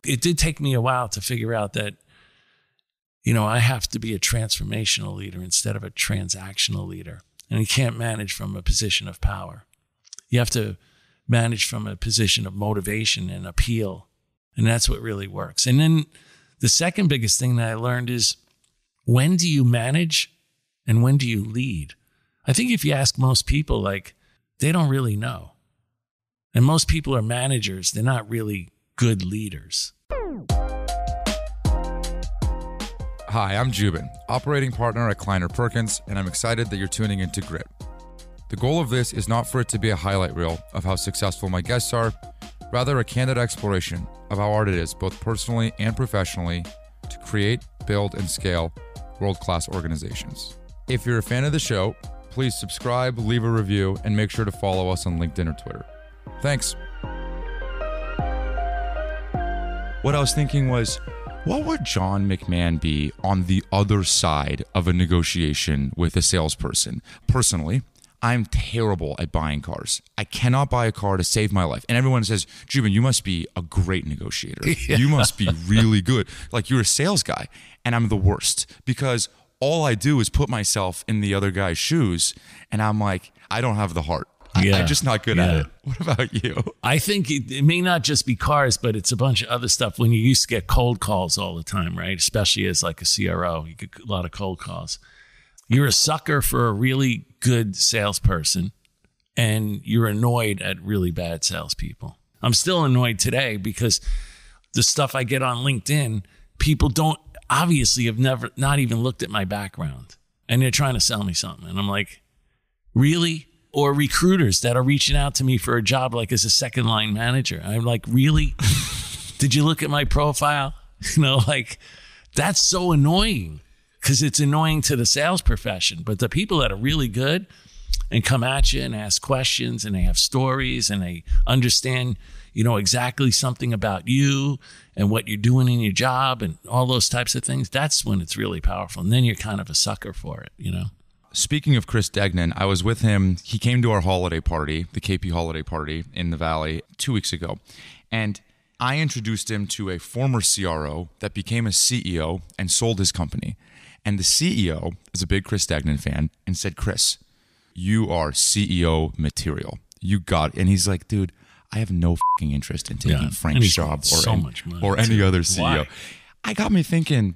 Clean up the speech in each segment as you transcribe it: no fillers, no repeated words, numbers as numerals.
it did take me a while to figure out that, I have to be a transformational leader instead of a transactional leader. And you can't manage from a position of power. You have to manage from a position of motivation and appeal. And that's what really works. And then the second biggest thing that I learned is, when do you manage and when do you lead? I think if you ask most people, they don't really know. And most people are managers. They're not really good leaders. Hi, I'm Jubin, operating partner at Kleiner Perkins, and I'm excited that you're tuning into Grit. The goal of this is not for it to be a highlight reel of how successful my guests are, rather a candid exploration of how hard it is, both personally and professionally, to create, build, and scale world-class organizations. If you're a fan of the show, please subscribe, leave a review, and make sure to follow us on LinkedIn or Twitter. Thanks. What I was thinking was, what would John McMahon be on the other side of a negotiation with a salesperson? Personally, I'm terrible at buying cars. I cannot buy a car to save my life. And everyone says, Jubin, you must be a great negotiator. Yeah. You must be really good. You're a sales guy. And I'm the worst because all I do is put myself in the other guy's shoes. And I'm like, I don't have the heart. I'm just not good at it. What about you? I think it may not just be cars, but it's a bunch of other stuff. When you used to get cold calls all the time, right? Especially as a CRO, you get a lot of cold calls. You're a sucker for a really good salesperson, and you're annoyed at really bad salespeople. I'm still annoyed today because the stuff I get on LinkedIn, people obviously have not even looked at my background, and they're trying to sell me something. And I'm like, really? Or recruiters that are reaching out to me for a job as a second line manager. I'm like, really? Did you look at my profile? That's so annoying because it's annoying to the sales profession. But the people that are really good and come at you and ask questions and they have stories and they understand, exactly something about you and what you're doing in your job and all those types of things, that's when it's really powerful. And then you're kind of a sucker for it, Speaking of Chris Degnan, I was with him. He came to our holiday party, the KP holiday party in the Valley 2 weeks ago. And I introduced him to a former CRO that became a CEO and sold his company. And the CEO is a big Chris Degnan fan and said, Chris, you are CEO material. You got it. And he's like, dude, I have no fucking interest in taking Frank's job or any other CEO. Why? I got me thinking,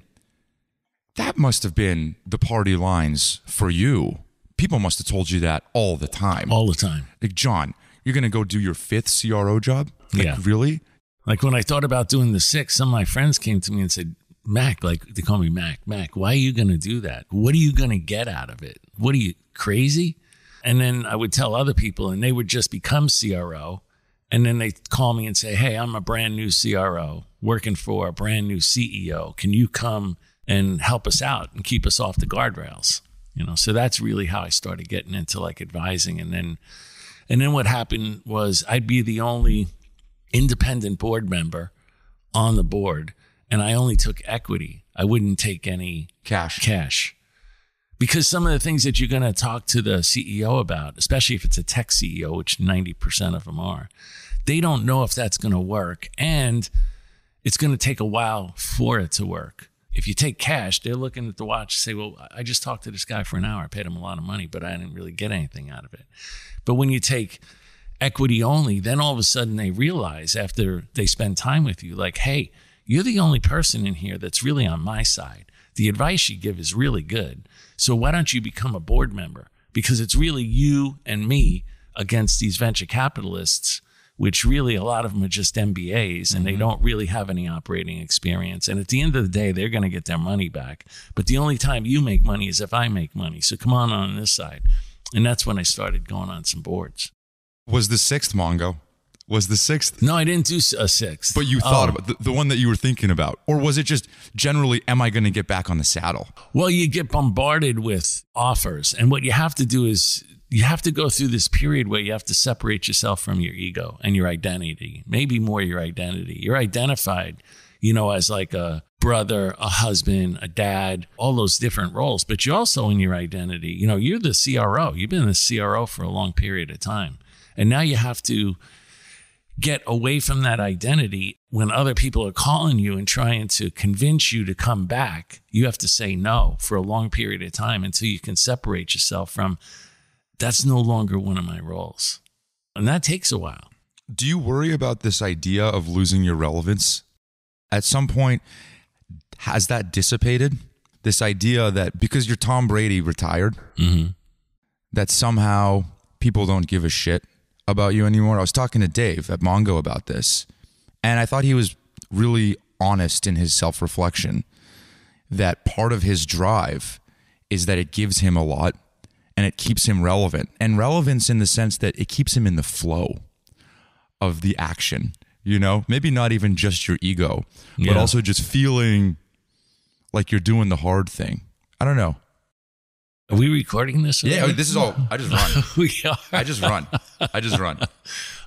that must have been the party lines for you. People must have told you that all the time. All the time. John, you're going to go do your 5th CRO job? Really? When I thought about doing the 6th, some of my friends came to me and said, Mac, they call me Mac, why are you going to do that? What are you going to get out of it? What are you, crazy? And then I would tell other people and they would just become CRO. And then they'd call me and say, hey, I'm a brand new CRO working for a brand new CEO. Can you come and help us out and keep us off the guardrails? So that's really how I started getting into advising. And then what happened was I'd be the only independent board member on the board, and I only took equity. I wouldn't take any cash. Because some of the things that you're going to talk to the CEO about, especially if it's a tech CEO, which 90% of them are, they don't know if that's going to work, and it's going to take a while for it to work. If you take cash, they're looking at the watch and say, well, I just talked to this guy for an hour. I paid him a lot of money, but I didn't really get anything out of it. But when you take equity only, then all of a sudden they realize after they spend time with you, hey, you're the only person in here that's really on my side. The advice you give is really good. So why don't you become a board member? Because it's really you and me against these venture capitalists, which really a lot of them are just MBAs and they don't really have any operating experience. And at the end of the day, they're going to get their money back. But the only time you make money is if I make money. So come on this side. And that's when I started going on some boards. Was the 6th Mongo? Was the 6th? No, I didn't do a 6th. But you thought about the one that you were thinking about? Or was it just generally, am I going to get back on the saddle? Well, you get bombarded with offers. And what you have to do is you have to go through this period where you have to separate yourself from your ego and your identity, maybe more your identity. You're identified, as a brother, a husband, a dad, all those different roles. But you're also in your identity. You're the CRO. You've been the CRO for a long period of time. And now you have to get away from that identity, when other people are calling you and trying to convince you to come back, you have to say no for a long period of time until you can separate yourself from, that's no longer one of my roles. And that takes a while. Do you worry about this idea of losing your relevance? At some point, has that dissipated? This idea that because you're Tom Brady retired, that somehow people don't give a shit about you anymore. I was talking to Dave at Mongo about this, and I thought he was really honest in his self-reflection that part of his drive is that it gives him a lot and it keeps him relevant. And relevance in the sense that it keeps him in the flow of the action, you know? Maybe not even just your ego, but also just feeling like you're doing the hard thing. I don't know. Are we recording this? Yeah, this is all. I just run. We are. I just run.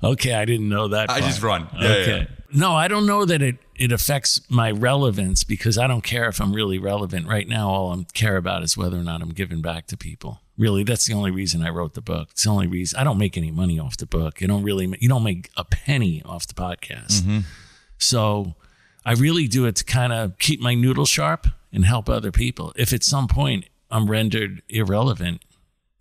Okay, I didn't know that part. I just run. Yeah, okay. yeah. No, I don't know that it affects my relevance because I don't care if I'm really relevant. Right now, all I care about is whether or not I'm giving back to people. Really, that's the only reason I wrote the book. It's the only reason. I don't make any money off the book. You don't make a penny off the podcast. So I really do it to kind of keep my noodle sharp and help other people. If at some point I'm rendered irrelevant,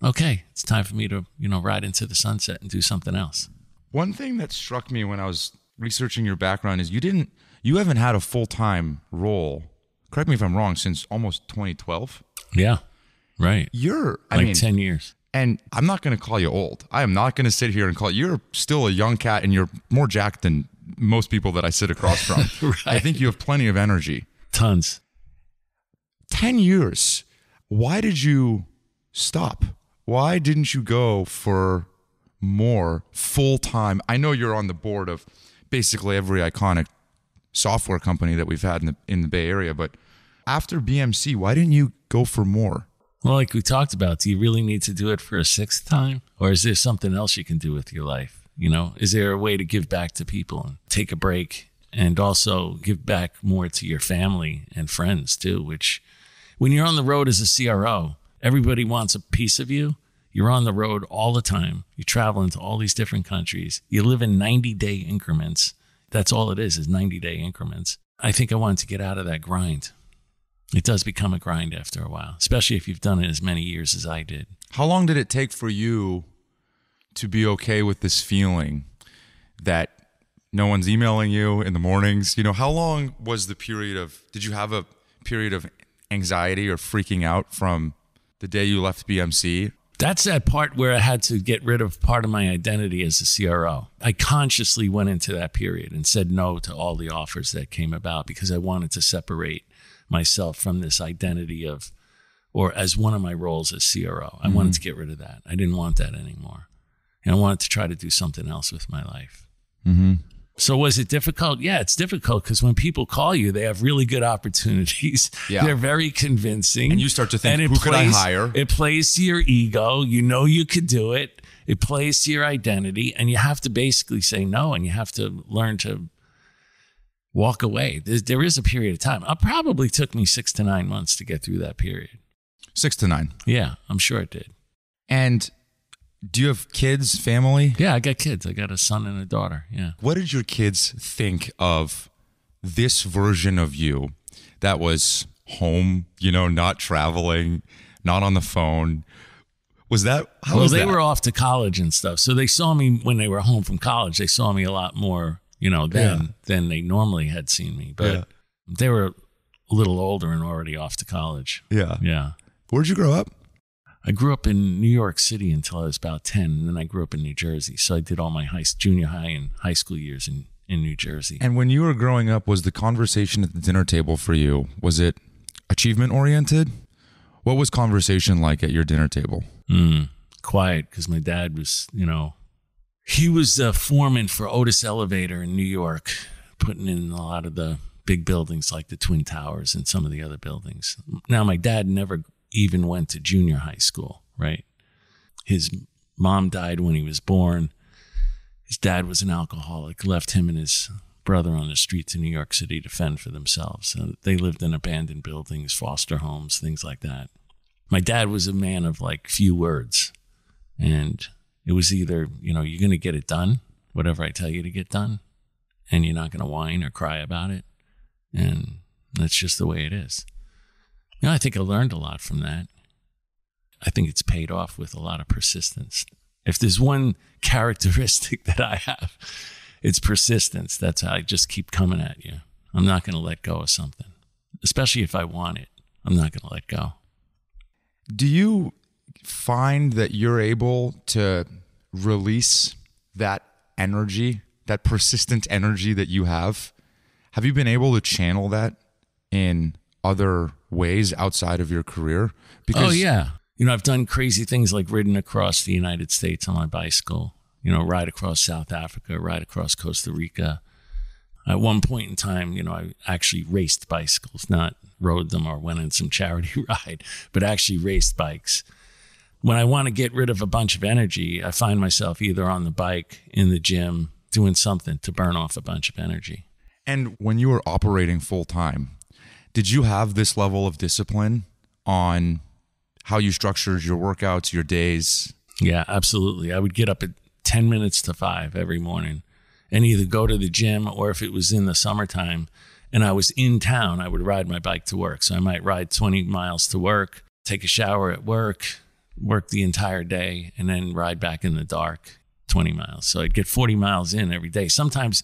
okay, it's time for me to, ride into the sunset and do something else. One thing that struck me when I was researching your background is you haven't had a full-time role, correct me if I'm wrong, since almost 2012. Yeah, right. You're, 10 years. And I'm not going to call you old. I am not going to sit here and call you're still a young cat and you're more jacked than most people that I sit across from. Right. I think you have plenty of energy. Tons. 10 years. Why did you stop? Why didn't you go for more full-time? I know you're on the board of basically every iconic software company that we've had in the Bay Area, but after BMC, why didn't you go for more? Well, like we talked about, do you really need to do it for a sixth time? Or is there something else you can do with your life? Is there a way to give back to people and take a break and also give back more to your family and friends too, which when you're on the road as a CRO, everybody wants a piece of you. You're on the road all the time. You travel into all these different countries. You live in 90-day increments. That's all it is 90-day increments. I think I wanted to get out of that grind. It does become a grind after a while, especially if you've done it as many years as I did. How long did it take for you to be okay with this feeling that no one's emailing you in the mornings? How long was the period did you have a period of anxiety or freaking out from the day you left BMC? That's that part where I had to get rid of part of my identity as a CRO. I consciously went into that period and said no to all the offers that came about because I wanted to separate myself from this identity or as one of my roles as CRO. I wanted to get rid of that. I didn't want that anymore. And I wanted to try to do something else with my life. So was it difficult? Yeah, it's difficult because when people call you, they have really good opportunities. Yeah. They're very convincing. And you start to think, who could I hire? It plays to your ego. You could do it. It plays to your identity. And you have to basically say no, and you have to learn to walk away. There is a period of time. It probably took me 6 to 9 months to get through that period. 6 to 9. Yeah, I'm sure it did. And do you have kids, family? Yeah, I got kids. I got a son and a daughter. Yeah. What did your kids think of this version of you that was home, not traveling, not on the phone? Was that, how was that? Well, they were off to college and stuff. So they saw me when they were home from college. They saw me a lot more, than they normally had seen me. But they were a little older and already off to college. Yeah. Yeah. Where'd you grow up? I grew up in New York City until I was about 10, and then I grew up in New Jersey. So I did all my junior high and high school years in New Jersey. And when you were growing up, was the conversation at the dinner table for you, was it achievement-oriented? What was conversation like at your dinner table? Quiet, because my dad was, he was the foreman for Otis Elevator in New York, putting in a lot of the big buildings like the Twin Towers and some of the other buildings. Now, my dad never even went to junior high school, right? His mom died when he was born. His dad was an alcoholic, left him and his brother on the streets of New York City to fend for themselves. So they lived in abandoned buildings, foster homes, things like that. My dad was a man of few words. And it was either, you're going to get it done whatever I tell you to get done, and you're not going to whine or cry about it. And that's just the way it is. I think I learned a lot from that. I think it's paid off with a lot of persistence. If there's one characteristic that I have, it's persistence. That's how I just keep coming at you. I'm not going to let go of something, especially if I want it. I'm not going to let go. Do you find that you're able to release that energy, that persistent energy that you have? Have you been able to channel that in other ways outside of your career? Oh, yeah. I've done crazy things like ridden across the United States on my bicycle, ride across South Africa, ride across Costa Rica. At one point in time, I actually raced bicycles, not rode them or went on some charity ride, but actually raced bikes. When I want to get rid of a bunch of energy, I find myself either on the bike, in the gym, doing something to burn off a bunch of energy. And when you were operating full time, did you have this level of discipline on how you structured your workouts, your days? Yeah, absolutely. I would get up at 10 minutes to 5 every morning and either go to the gym, or if it was in the summertime and I was in town, I would ride my bike to work. So I might ride 20 miles to work, take a shower at work the entire day, and then ride back in the dark 20 miles. So I'd get 40 miles in every day. Sometimes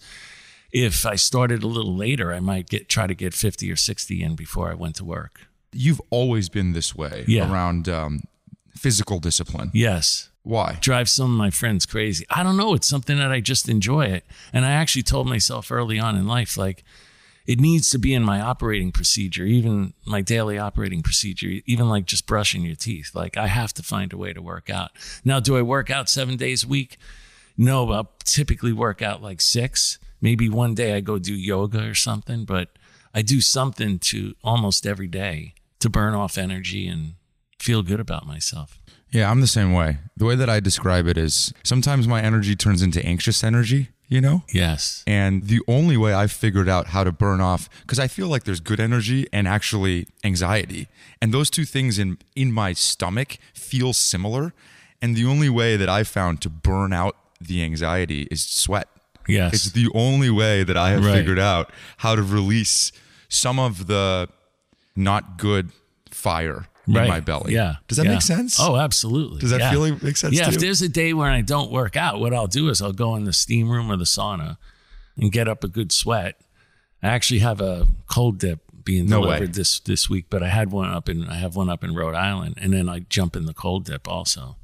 if I started a little later, I might try to get 50 or 60 in before I went to work. You've always been this way around physical discipline. Yes. Why? Drive some of my friends crazy. I don't know. It's something that I just enjoy it. And I actually told myself early on in life, like, it needs to be in my operating procedure, even my daily operating procedure, even like just brushing your teeth. Like, I have to find a way to work out. Now, do I work out 7 days a week? No, I'll typically work out like 6. Maybe one day I go do yoga or something, but I do something to almost every day to burn off energy and feel good about myself. Yeah, I'm the same way. The way that I describe it is sometimes my energy turns into anxious energy, Yes. And the only way I've figured out how to burn off, because I feel like there's good energy and actually anxiety. And those two things in my stomach feel similar. And the only way that I found to burn out the anxiety is sweat. Yes. It's the only way that I have figured out how to release some of the not good fire in my belly. Yeah. Does that make sense? Oh, absolutely. Does that feeling make sense to you? If there's a day where I don't work out, what I'll do is I'll go in the steam room or the sauna and get up a good sweat. I actually have a cold dip being delivered this week, but I have one up in Rhode Island, and then I jump in the cold dip also.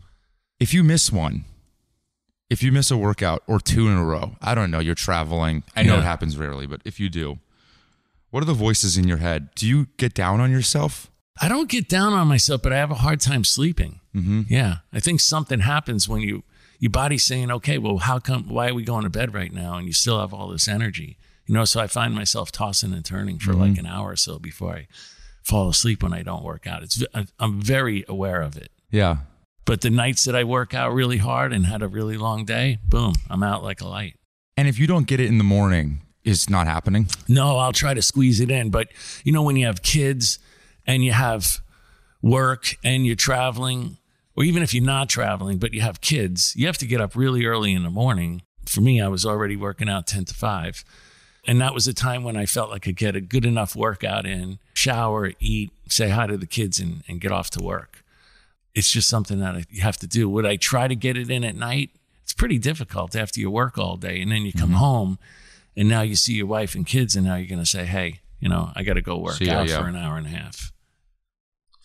If you miss a workout or 2 in a row, I don't know, you're traveling. I know it happens rarely, but if you do, what are the voices in your head? Do you get down on yourself? I don't get down on myself, but I have a hard time sleeping. Mm-hmm. Yeah. I think something happens when your body's saying, okay, well, why are we going to bed right now? And you still have all this energy, so I find myself tossing and turning for like an hour or so before I fall asleep when I don't work out. I'm very aware of it. Yeah. But the nights that I work out really hard and had a really long day, boom, I'm out like a light. And if you don't get it in the morning, it's not happening? No, I'll try to squeeze it in. But when you have kids and you have work and you're traveling, or even if you're not traveling, but you have kids, you have to get up really early in the morning. For me, I was already working out 10 to 5. And that was a time when I felt like I could get a good enough workout in, shower, eat, say hi to the kids, and get off to work. It's just something that you have to do. Would I try to get it in at night? It's pretty difficult after you work all day. And then you come home and now you see your wife and kids, and now you're going to say, hey, I got to go work out for an hour and a half.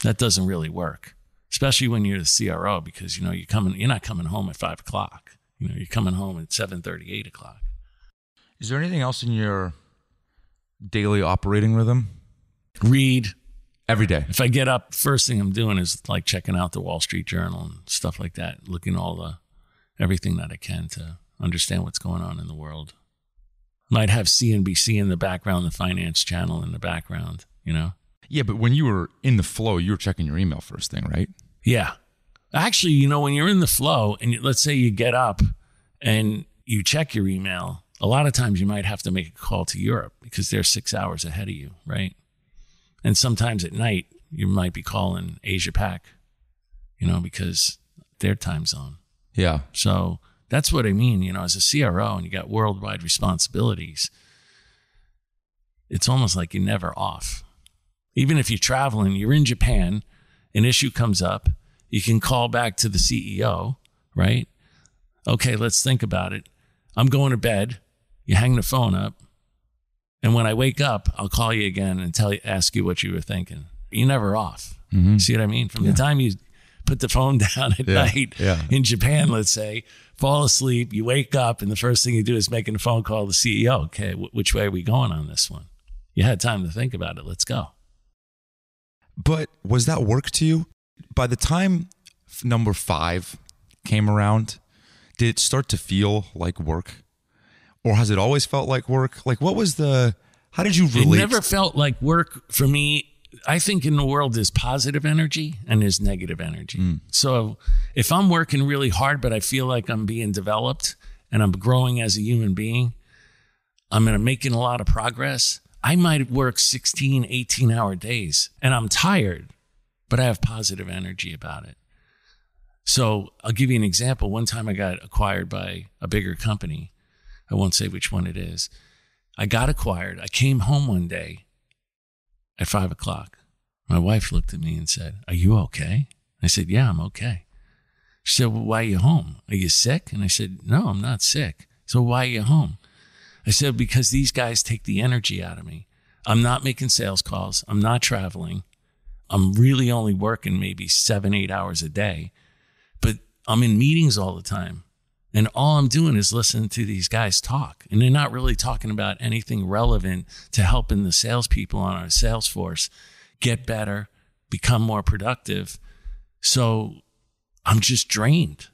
That doesn't really work, especially when you're the CRO, because, you're not coming home at 5 o'clock. You're coming home at 7:30, 8 o'clock. Is there anything else in your daily operating rhythm? Read. Every day. If I get up, first thing I'm doing is like checking out the Wall Street Journal and stuff like that, looking everything that I can to understand what's going on in the world. Might have CNBC in the background, the finance channel in the background, Yeah, but when you were in the flow, you were checking your email first thing, right? Yeah. Actually, when you're in the flow and let's say you get up and you check your email, a lot of times you might have to make a call to Europe because they're 6 hours ahead of you, right? And sometimes at night, you might be calling Asia Pac, because their time zone. Yeah. So That's what I mean, as a CRO and you got worldwide responsibilities, it's almost like you're never off. Even if you're traveling, you're in Japan, an issue comes up, you can call back to the CEO, right? Okay, let's think about it. I'm going to bed. You hang the phone up. And when I wake up, I'll call you again and ask you what you were thinking. You're never off. Mm-hmm. See what I mean? From the time you put the phone down at night in Japan, let's say, fall asleep, you wake up, and the first thing you do is making a phone call to the CEO. Okay, which way are we going on this one? You had time to think about it. Let's go. But was that work to you? By the time number 5 came around, did it start to feel like work? Or has it always felt like work? Like, how did you relate? It never felt like work for me. I think in the world there's positive energy and there's negative energy. So if I'm working really hard, but I feel like I'm being developed and I'm growing as a human being, I'm making a lot of progress. I might work 16, 18-hour days and I'm tired, but I have positive energy about it. So I'll give you an example. One time I got acquired by a bigger company. I won't say which one it is. I got acquired. I came home one day at 5:00. My wife looked at me and said, "Are you okay?" I said, "Yeah, I'm okay." She said, "Well, why are you home? Are you sick?" And I said, "No, I'm not sick." "So why are you home?" I said, "Because these guys take the energy out of me. I'm not making sales calls. I'm not traveling. I'm really only working maybe 7-8 hours a day, but I'm in meetings all the time. And all I'm doing is listening to these guys talk. And they're not really talking about anything relevant to helping the salespeople on our sales force get better, become more productive. So I'm just drained.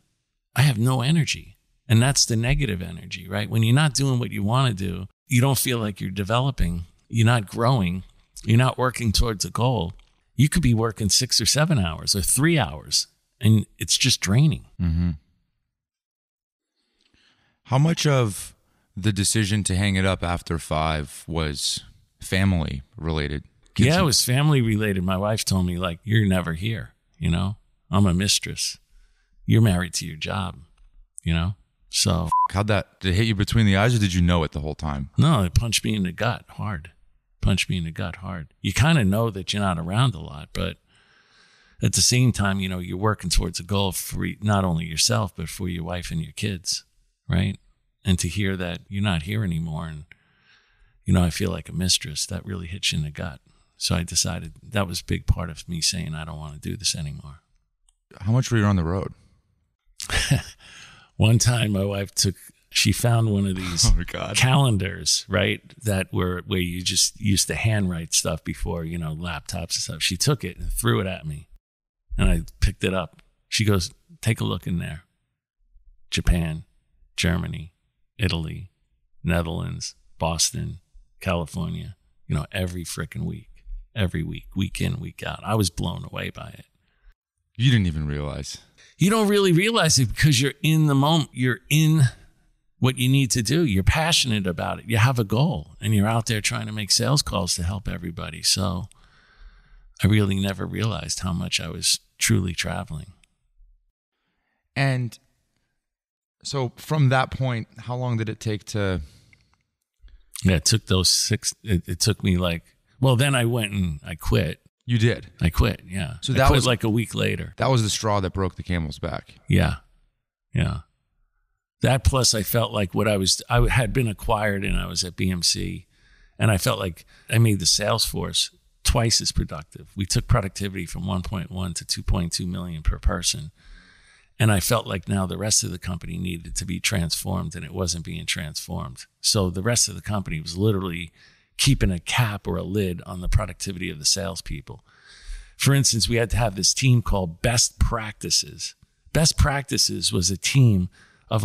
I have no energy. And that's the negative energy, right? When you're not doing what you want to do, you don't feel like you're developing. You're not growing. You're not working towards a goal. You could be working 6 or 7 hours or 3 hours, and it's just draining. Mm-hmm. How much of the decision to hang it up after 5 was family related? Yeah, it was family related. My wife told me, like, you're never here, I'm a mistress. You're married to your job, So did it hit you between the eyes or did you know it the whole time? No, it punched me in the gut hard. You kind of know that you're not around a lot, but at the same time, you're working towards a goal for not only yourself, but for your wife and your kids. Right? And to hear that you're not here anymore and, I feel like a mistress, that really hits you in the gut. So I decided that was a big part of me saying, I don't want to do this anymore. How much were you on the road? One time my wife she found one of these calendars, right? That where you just used to handwrite stuff before, laptops and stuff. She took it and threw it at me and I picked it up. She goes, take a look in there. Japan, Germany, Italy, Netherlands, Boston, California, every freaking week in, week out. I was blown away by it. You didn't even realize. You don't really realize it because you're in the moment. You're in what you need to do. You're passionate about it. You have a goal and you're out there trying to make sales calls to help everybody. So I really never realized how much I was truly traveling. And so from that point, how long did it take to? Yeah, it took those 6. It took me then I went and I quit. You did? I quit, yeah. So that was like a week later. That was the straw that broke the camel's back. Yeah. That plus I felt like I had been acquired and I was at BMC and I felt like I made the sales force twice as productive. We took productivity from 1.1 to 2.2 million per person. And I felt like now the rest of the company needed to be transformed and it wasn't being transformed. So the rest of the company was literally keeping a cap or a lid on the productivity of the salespeople. For instance, we had to have this team called Best Practices. Best Practices was a team of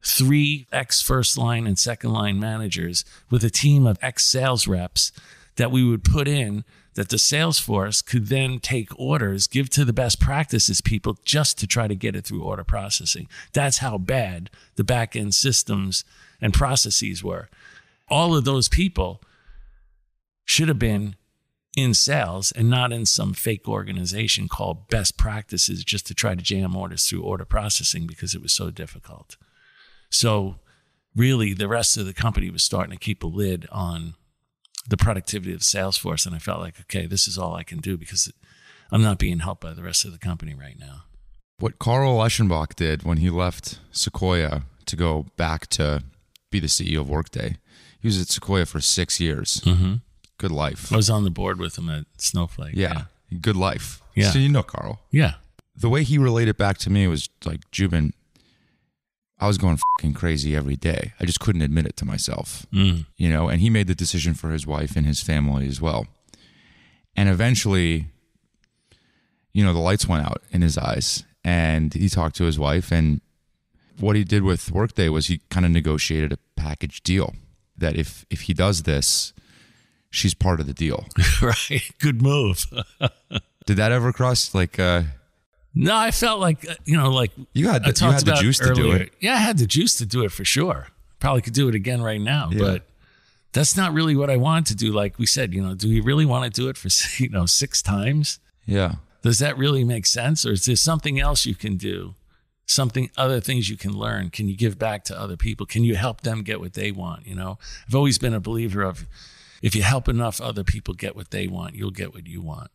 3 ex-first line and second line managers with a team of ex-sales reps that we would put in that the sales force could then take orders, give to the best practices people just to try to get it through order processing. That's how bad the back-end systems and processes were. All of those people should have been in sales and not in some fake organization called best practices just to try to jam orders through order processing because it was so difficult. So really the rest of the company was starting to keep a lid on the productivity of the sales force. And I felt like, okay, this is all I can do because I'm not being helped by the rest of the company right now. What Carl Eschenbach did when he left Sequoia to go back to be the CEO of Workday, he was at Sequoia for 6 years. Mm-hmm. Good life. I was on the board with him at Snowflake. Yeah. Good life. Yeah. So you know Carl. Yeah. The way he related back to me was like, Jubin, I was going fucking crazy every day. I just couldn't admit it to myself, you know, and he made the decision for his wife and his family as well. And eventually, you know, the lights went out in his eyes and he talked to his wife, and what he did with Workday was he kind of negotiated a package deal that if he does this, she's part of the deal. Right. Good move. Did that ever cross like No, I felt like, you know, like you had the juice to do it. Yeah, I had the juice to do it for sure. Probably could do it again right now, Yeah. but that's not really what I wanted to do. Like we said, you know, do we really want to do it for, 6 times? Yeah. Does that really make sense? Or is there something else you can do? Other things you can learn? Can you give back to other people? Can you help them get what they want? You know, I've always been a believer of if you help enough other people get what they want, you'll get what you want.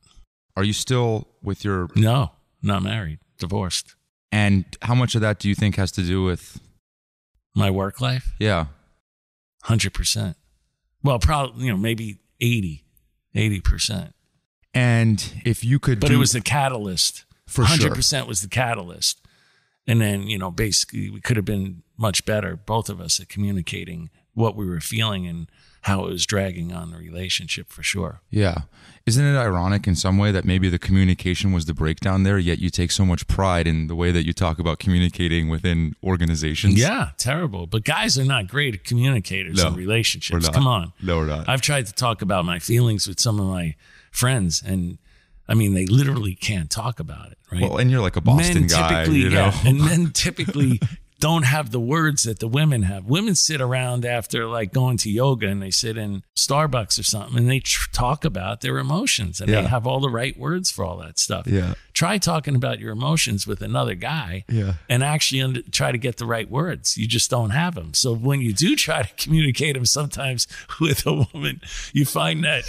Are you still with your... No, not married, divorced. And how much of that do you think has to do with... My work life? Yeah. 100%. Well, probably, you know, maybe 80%. And if you could But it was the catalyst. For 100% was the catalyst. And then, you know, basically we could have been much better, both of us, at communicating what we were feeling and how it was dragging on the relationship for sure. Yeah. Isn't it ironic in some way that maybe the communication was the breakdown there, yet you take so much pride in the way that you talk about communicating within organizations? Yeah, terrible. But guys are not great at communicators in relationships. We're not. Come on. No, we're not. I've tried to talk about my feelings with some of my friends, and I mean, they literally can't talk about it, right? Well, and you're like a Boston guy, you know? Yeah, and men typically don't have the words that the women have. Women sit around after like going to yoga and they sit in Starbucks or something and they talk about their emotions and they have all the right words for all that stuff. Yeah. Try talking about your emotions with another guy and actually try to get the right words. You just don't have them. So when you do try to communicate them sometimes with a woman, you find that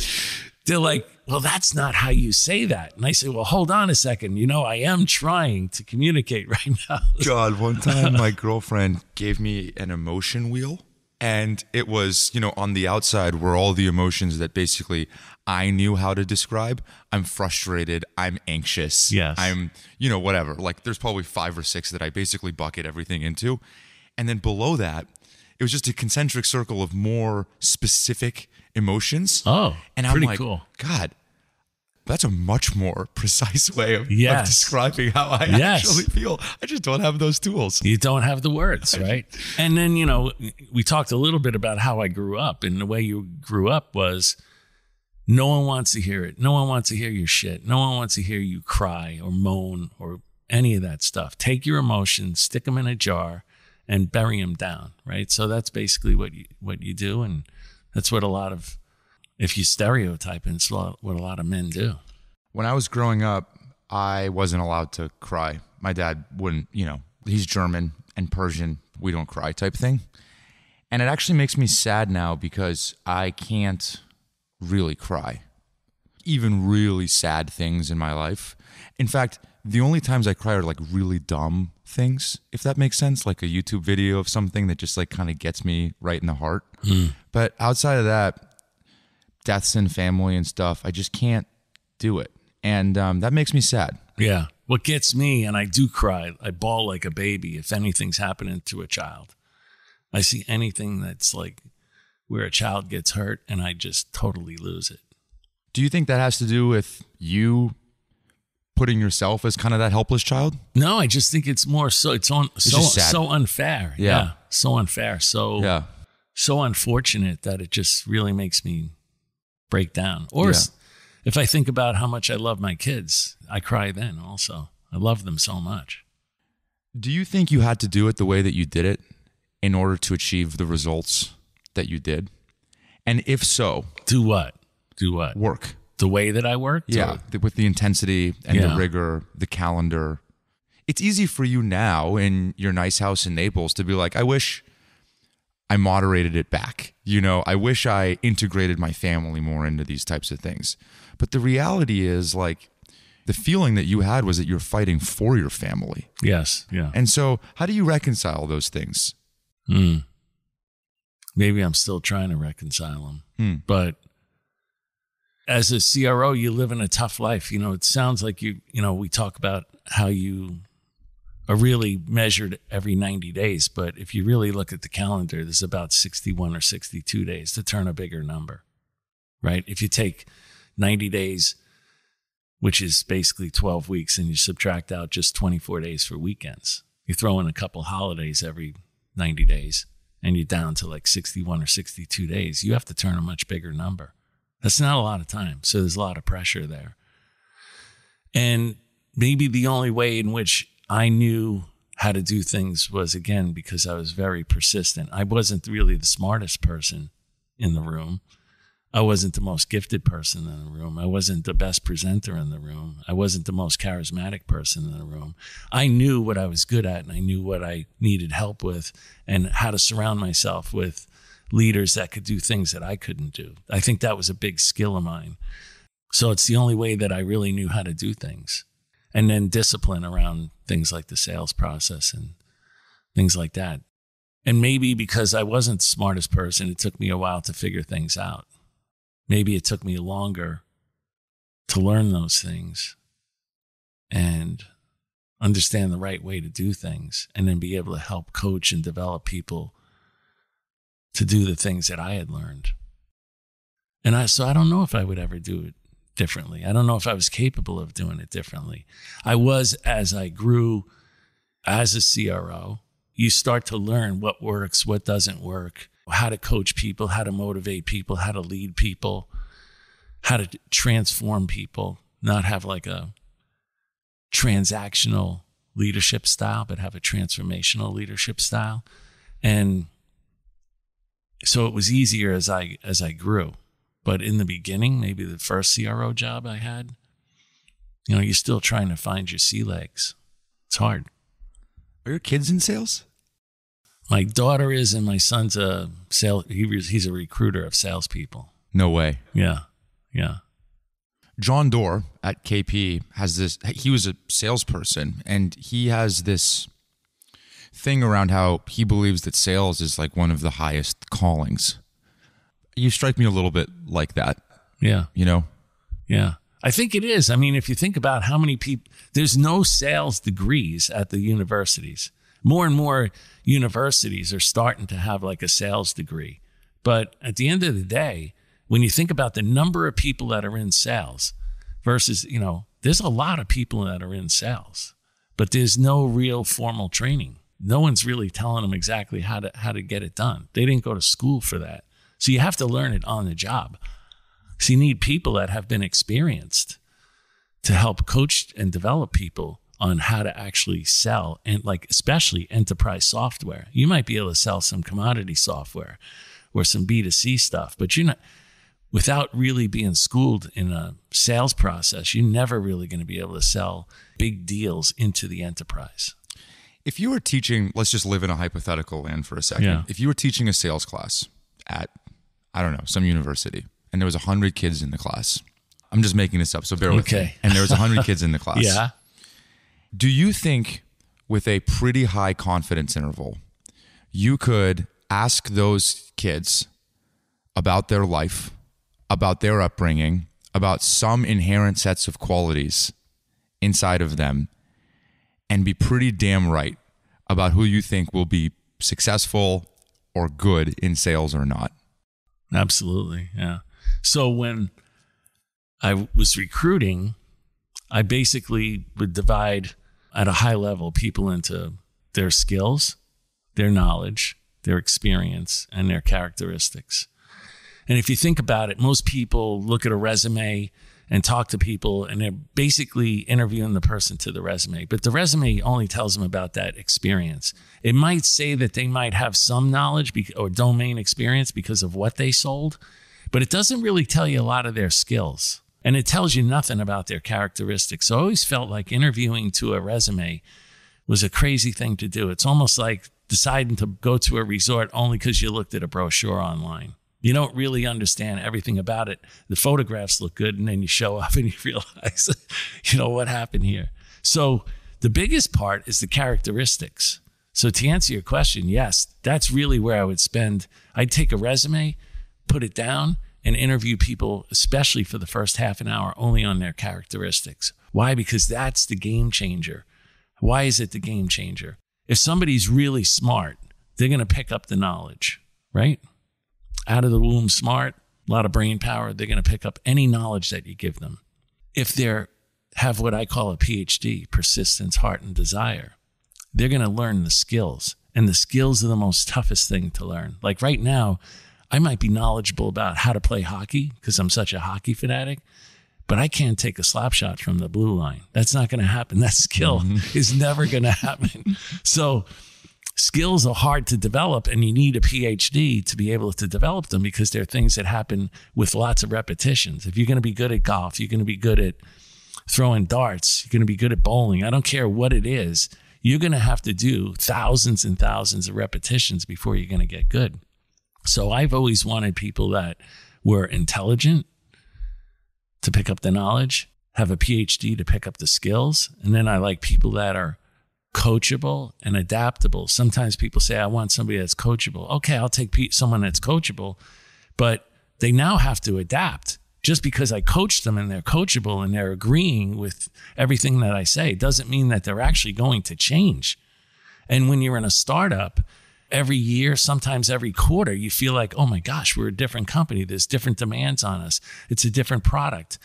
they're like, well, that's not how you say that. And I say, well, hold on a second. You know, I am trying to communicate right now. God, one time my girlfriend gave me an emotion wheel, and it was, you know, on the outside were all the emotions that basically I knew how to describe. I'm frustrated. I'm anxious. Yes. I'm, you know, whatever. Like there's probably 5 or 6 that I basically bucket everything into. And then below that, it was just a concentric circle of more specific emotions. Oh, and I'm pretty like, cool. God, that's a much more precise way of describing how I actually feel. I just don't have those tools. You don't have the words, right? And then, you know, we talked a little bit about how I grew up, and the way you grew up was no one wants to hear it. No one wants to hear your shit. No one wants to hear you cry or moan or any of that stuff. Take your emotions, stick them in a jar, and bury them down, right? So that's basically what you do, and that's what a lot of, if you stereotype, it's what a lot of men do. When I was growing up, I wasn't allowed to cry. My dad wouldn't, you know, he's German and Persian, we don't cry type thing. And it actually makes me sad now because I can't really cry. Even really sad things in my life. In fact, the only times I cry are like really dumb things, if that makes sense, like a YouTube video of something that just like kind of gets me right in the heart. But outside of that, deaths in family and stuff, I just can't do it. And that makes me sad. Yeah. What gets me, and I do cry, I bawl like a baby if anything's happening to a child. I see anything that's like where a child gets hurt and I just totally lose it. Do you think that has to do with you putting yourself as kind of that helpless child? No, I just think it's more so so unfair. Yeah. So unfair. So unfortunate that it just really makes me break down. Or if I think about how much I love my kids, I cry then also. I love them so much. Do you think you had to do it the way that you did it in order to achieve the results that you did? And if so, do what? Do what? Work. The way that I worked? Yeah, with the intensity and the rigor, the calendar. It's easy for you now in your nice house in Naples to be like, I wish I moderated it back. I wish I integrated my family more into these types of things. But the reality is, like, the feeling that you had was that you're fighting for your family. Yes, yeah. And so how do you reconcile those things? Maybe I'm still trying to reconcile them. But as a CRO, you live in a tough life. It sounds like we talk about how you are really measured every 90 days. But if you really look at the calendar, there's about 61 or 62 days to turn a bigger number, right? If you take 90 days, which is basically 12 weeks, and you subtract out just 24 days for weekends, you throw in a couple holidays every 90 days, and you're down to like 61 or 62 days, you have to turn a much bigger number. That's not a lot of time. So there's a lot of pressure there. And maybe the only way in which I knew how to do things was, again, because I was very persistent. I wasn't really the smartest person in the room. I wasn't the most gifted person in the room. I wasn't the best presenter in the room. I wasn't the most charismatic person in the room. I knew what I was good at, and I knew what I needed help with, and how to surround myself with leaders that could do things that I couldn't do. I think that was a big skill of mine. So it's the only way that I really knew how to do things. And then discipline around things like the sales process and things like that. And maybe because I wasn't the smartest person, it took me a while to figure things out. Maybe it took me longer to learn those things and understand the right way to do things, and then be able to help coach and develop people to do the things that I had learned. And so I don't know if I would ever do it differently. I don't know if I was capable of doing it differently. I was, as I grew as a CRO, you start to learn what works, what doesn't work, how to coach people, how to motivate people, how to lead people, how to transform people, not have like a transactional leadership style, but have a transformational leadership style. And so it was easier as I grew. But in the beginning, maybe the first CRO job I had, you're still trying to find your sea legs. It's hard. Are your kids in sales? My daughter is, and my son's he's a recruiter of salespeople. No way. Yeah. John Doerr at KP he was a salesperson, and he has this thing around how he believes that sales is like one of the highest callings. You strike me a little bit like that. Yeah. Yeah. I think it is. I mean, if you think about how many people, there's no sales degrees at the universities. More and more universities are starting to have like a sales degree. But at the end of the day, when you think about the number of people that are in sales versus, there's a lot of people that are in sales, but there's no real formal training. No one's really telling them exactly how to get it done. They didn't go to school for that. So you have to learn it on the job. So you need people that have been experienced to help coach and develop people on how to actually sell, and like especially enterprise software. You might be able to sell some commodity software or some B2C stuff, but without really being schooled in a sales process, you're never really going to be able to sell big deals into the enterprise. If you were teaching, let's just live in a hypothetical land for a second. Yeah. If you were teaching a sales class at, I don't know, some university, and there was 100 kids in the class. I'm just making this up, so bear with me. And there was 100 kids in the class. Yeah. Do you think with a pretty high confidence interval, you could ask those kids about their life, about their upbringing, about some inherent sets of qualities inside of them, and be pretty damn right about who you think will be successful or good in sales or not? Absolutely, yeah. So when I was recruiting, I basically would divide at a high level people into their skills, their knowledge, their experience, and their characteristics. And if you think about it, most people look at a resume and talk to people, and they're basically interviewing the person to the resume. But the resume only tells them about that experience. It might say that they might have some knowledge or domain experience because of what they sold, but it doesn't really tell you a lot of their skills. And it tells you nothing about their characteristics. So I always felt like interviewing to a resume was a crazy thing to do. It's almost like deciding to go to a resort only because you looked at a brochure online. You don't really understand everything about it. The photographs look good, and then you show up and you realize, what happened here. So the biggest part is the characteristics. So to answer your question, yes, that's really where I would spend. I'd take a resume, put it down, and interview people, especially for the first half an hour, only on their characteristics. Why? Because that's the game changer. Why is it the game changer? If somebody's really smart, they're going to pick up the knowledge, right? Out of the womb smart, a lot of brain power, they're going to pick up any knowledge that you give them. If they have what I call a PhD, persistence, heart, and desire, they're going to learn the skills. And the skills are the most toughest thing to learn. Like right now, I might be knowledgeable about how to play hockey because I'm such a hockey fanatic, but I can't take a slap shot from the blue line. That's not going to happen. That skill is never going to happen. So skills are hard to develop, and you need a PhD to be able to develop them because they're things that happen with lots of repetitions. If you're going to be good at golf, you're going to be good at throwing darts, you're going to be good at bowling. I don't care what it is. You're going to have to do thousands and thousands of repetitions before you're going to get good. So I've always wanted people that were intelligent to pick up the knowledge, have a PhD to pick up the skills. And then I like people that are coachable and adaptable. Sometimes people say, I want somebody that's coachable. Okay, I'll take someone that's coachable, but they now have to adapt. Just because I coach them and they're coachable and they're agreeing with everything that I say doesn't mean that they're actually going to change. And when you're in a startup, every year, sometimes every quarter, you feel like, oh my gosh, we're a different company. There's different demands on us. It's a different product.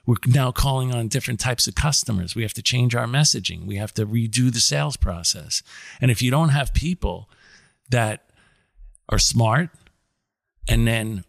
We're now calling on different types of customers. We have to change our messaging. We have to redo the sales process. And if you don't have people that are smart and then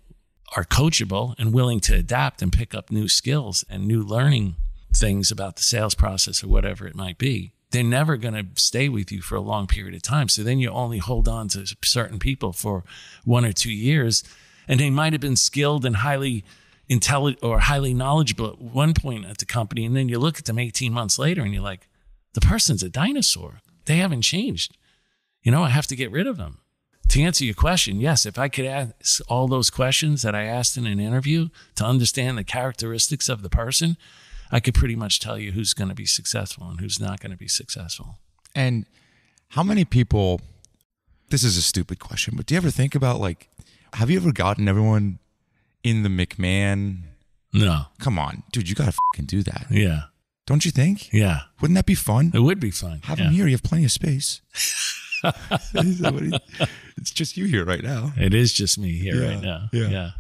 are coachable and willing to adapt and pick up new skills and new learning things about the sales process or whatever it might be, they're never going to stay with you for a long period of time. So then you only hold on to certain people for 1 or 2 years, and they might have been skilled and highly intelligent or highly knowledgeable at one point at the company, and then you look at them 18 months later and you're like, the person's a dinosaur. They haven't changed. I have to get rid of them. To answer your question, yes, if I could ask all those questions that I asked in an interview to understand the characteristics of the person, I could pretty much tell you who's going to be successful and who's not going to be successful. And how many people, this is a stupid question, but do you ever think about, have you ever gotten everyone in the McMahon? No. Come on, dude, you got to fucking do that. Yeah. Don't you think? Yeah. Wouldn't that be fun? It would be fun. Have him here. You have plenty of space. It's just you here right now. It is just me here right now. Yeah.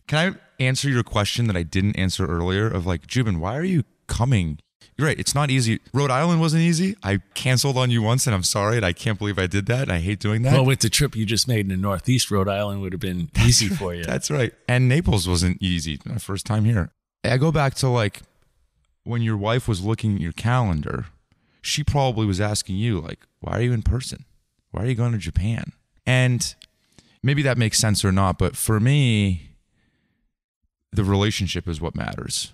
Can I answer your question that I didn't answer earlier of Jubin, why are you coming? You're right. It's not easy. Rhode Island wasn't easy. I canceled on you once and I'm sorry. And I can't believe I did that. And I hate doing that. Well, with the trip you just made in the Northeast, Rhode Island would have been easy for you. That's right. And Naples wasn't easy. My first time here. I go back to when your wife was looking at your calendar, she probably was asking you why are you in person? Why are you going to Japan? And maybe that makes sense or not. But for me, the relationship is what matters.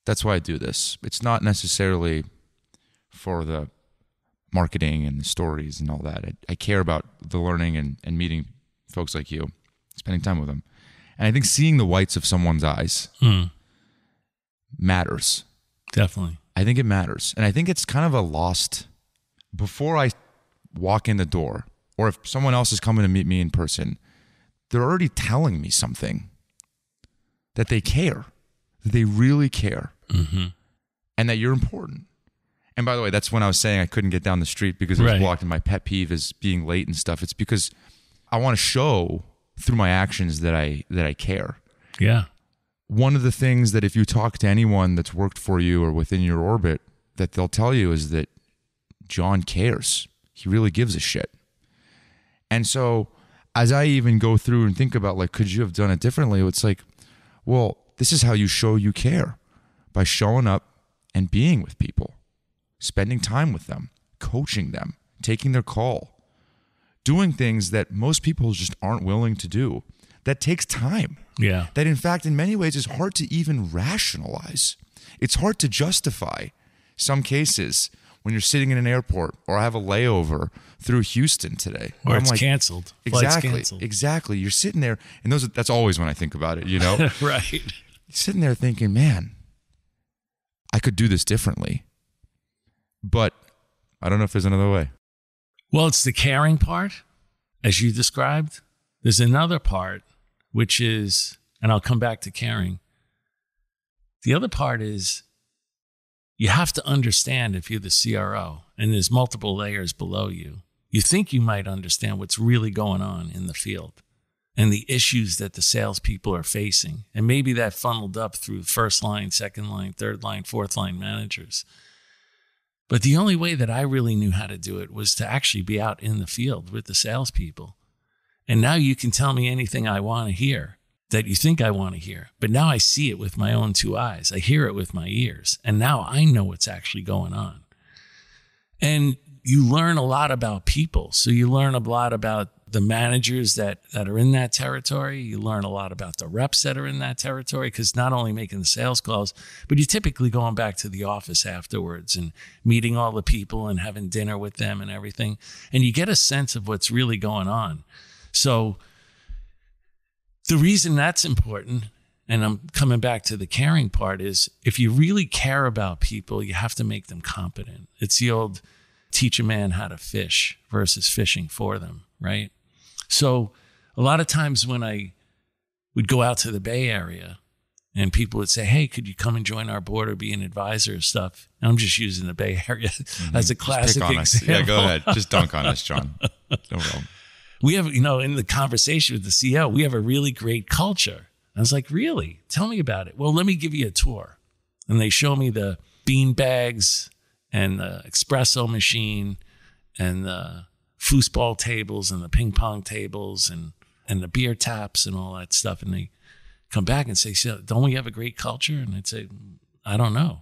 That's why I do this. It's not necessarily for the marketing and the stories and all that. I care about the learning and meeting folks like you, spending time with them. And I think seeing the whites of someone's eyes matters. Definitely. I think it matters. And I think it's kind of a lost, before I walk in the door, or if someone else is coming to meet me in person, they're already telling me something. That they care, that they really care, and that you're important. And by the way, that's when I was saying I couldn't get down the street because I was blocked, and my pet peeve is being late and stuff. It's because I want to show through my actions that I care. Yeah. One of the things that if you talk to anyone that's worked for you or within your orbit, that they'll tell you is that John cares. He really gives a shit. And so as I even go through and think about could you have done it differently? It's well, this is how you show you care, by showing up and being with people, spending time with them, coaching them, taking their call, doing things that most people just aren't willing to do. that takes time. Yeah. That in fact, in many ways, is hard to even rationalize. It's hard to justify. Some cases when you're sitting in an airport, or I have a layover through Houston today, or it's canceled. Exactly. You're sitting there, and that's always when I think about it, you know? Right. You're sitting there thinking, man, I could do this differently. But I don't know if there's another way. Well, it's the caring part, as you described. There's another part, which is, and I'll come back to caring. The other part is you have to understand, if you're the CRO and there's multiple layers below you, you think you might understand what's really going on in the field and the issues that the salespeople are facing. And maybe that funneled up through first line, second line, third line, fourth line managers. But the only way that I really knew how to do it was to actually be out in the field with the salespeople. And now you can tell me anything I want to hear that you think I want to hear. But now I see it with my own two eyes. I hear it with my ears. And now I know what's actually going on. And you learn a lot about people. So you learn a lot about the managers that are in that territory. You learn a lot about the reps that are in that territory, because not only making the sales calls, but you're typically going back to the office afterwards and meeting all the people and having dinner with them and everything. And you get a sense of what's really going on. So the reason that's important, and I'm coming back to the caring part, is if you really care about people, you have to make them competent. It's the old teach a man how to fish versus fishing for them, right? So a lot of times when I would go out to the Bay Area and people would say, hey, could you come and join our board or be an advisor or stuff? And I'm just using the Bay Area as a classic example. Yeah, go ahead. Just dunk on us, John. No problem. We have, in the conversation with the CEO, we have a really great culture. I was like, really? Tell me about it. Well, let me give you a tour. And they show me the bean bags and the espresso machine and the foosball tables and the ping pong tables and the beer taps and all that stuff. And they come back and say, so don't we have a great culture? And I'd say, I don't know.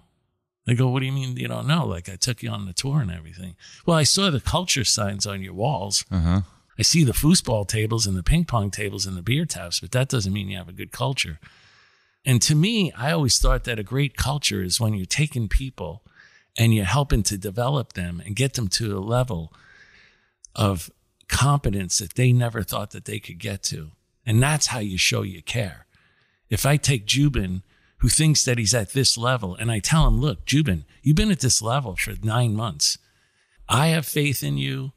They go, what do you mean you don't know? Like, I took you on the tour and everything. Well, I saw the culture signs on your walls. Uh-huh. I see the foosball tables and the ping pong tables and the beer taps, but that doesn't mean you have a good culture. And to me, I always thought that a great culture is when you're taking people and you're helping to develop them and get them to a level of competence that they never thought that they could get to. And that's how you show you care. If I take Jubin, who thinks that he's at this level, and I tell him, look, Jubin, you've been at this level for 9 months. I have faith in you.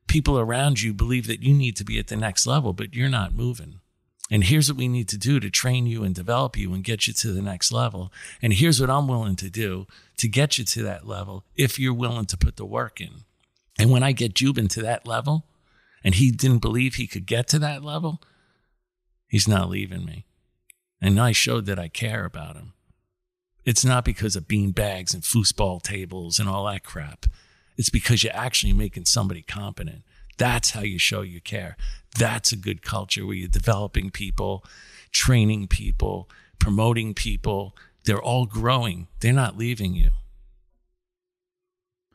People around you believe that you need to be at the next level, but you're not moving. And here's what we need to do to train you and develop you and get you to the next level. And here's what I'm willing to do to get you to that level if you're willing to put the work in. And when I get Jubin to that level, and he didn't believe he could get to that level, he's not leaving me. And I showed that I care about him. It's not because of bean bags and foosball tables and all that crap. It's because you're actually making somebody competent. That's how you show you care. That's a good culture where you're developing people, training people, promoting people. They're all growing. They're not leaving you.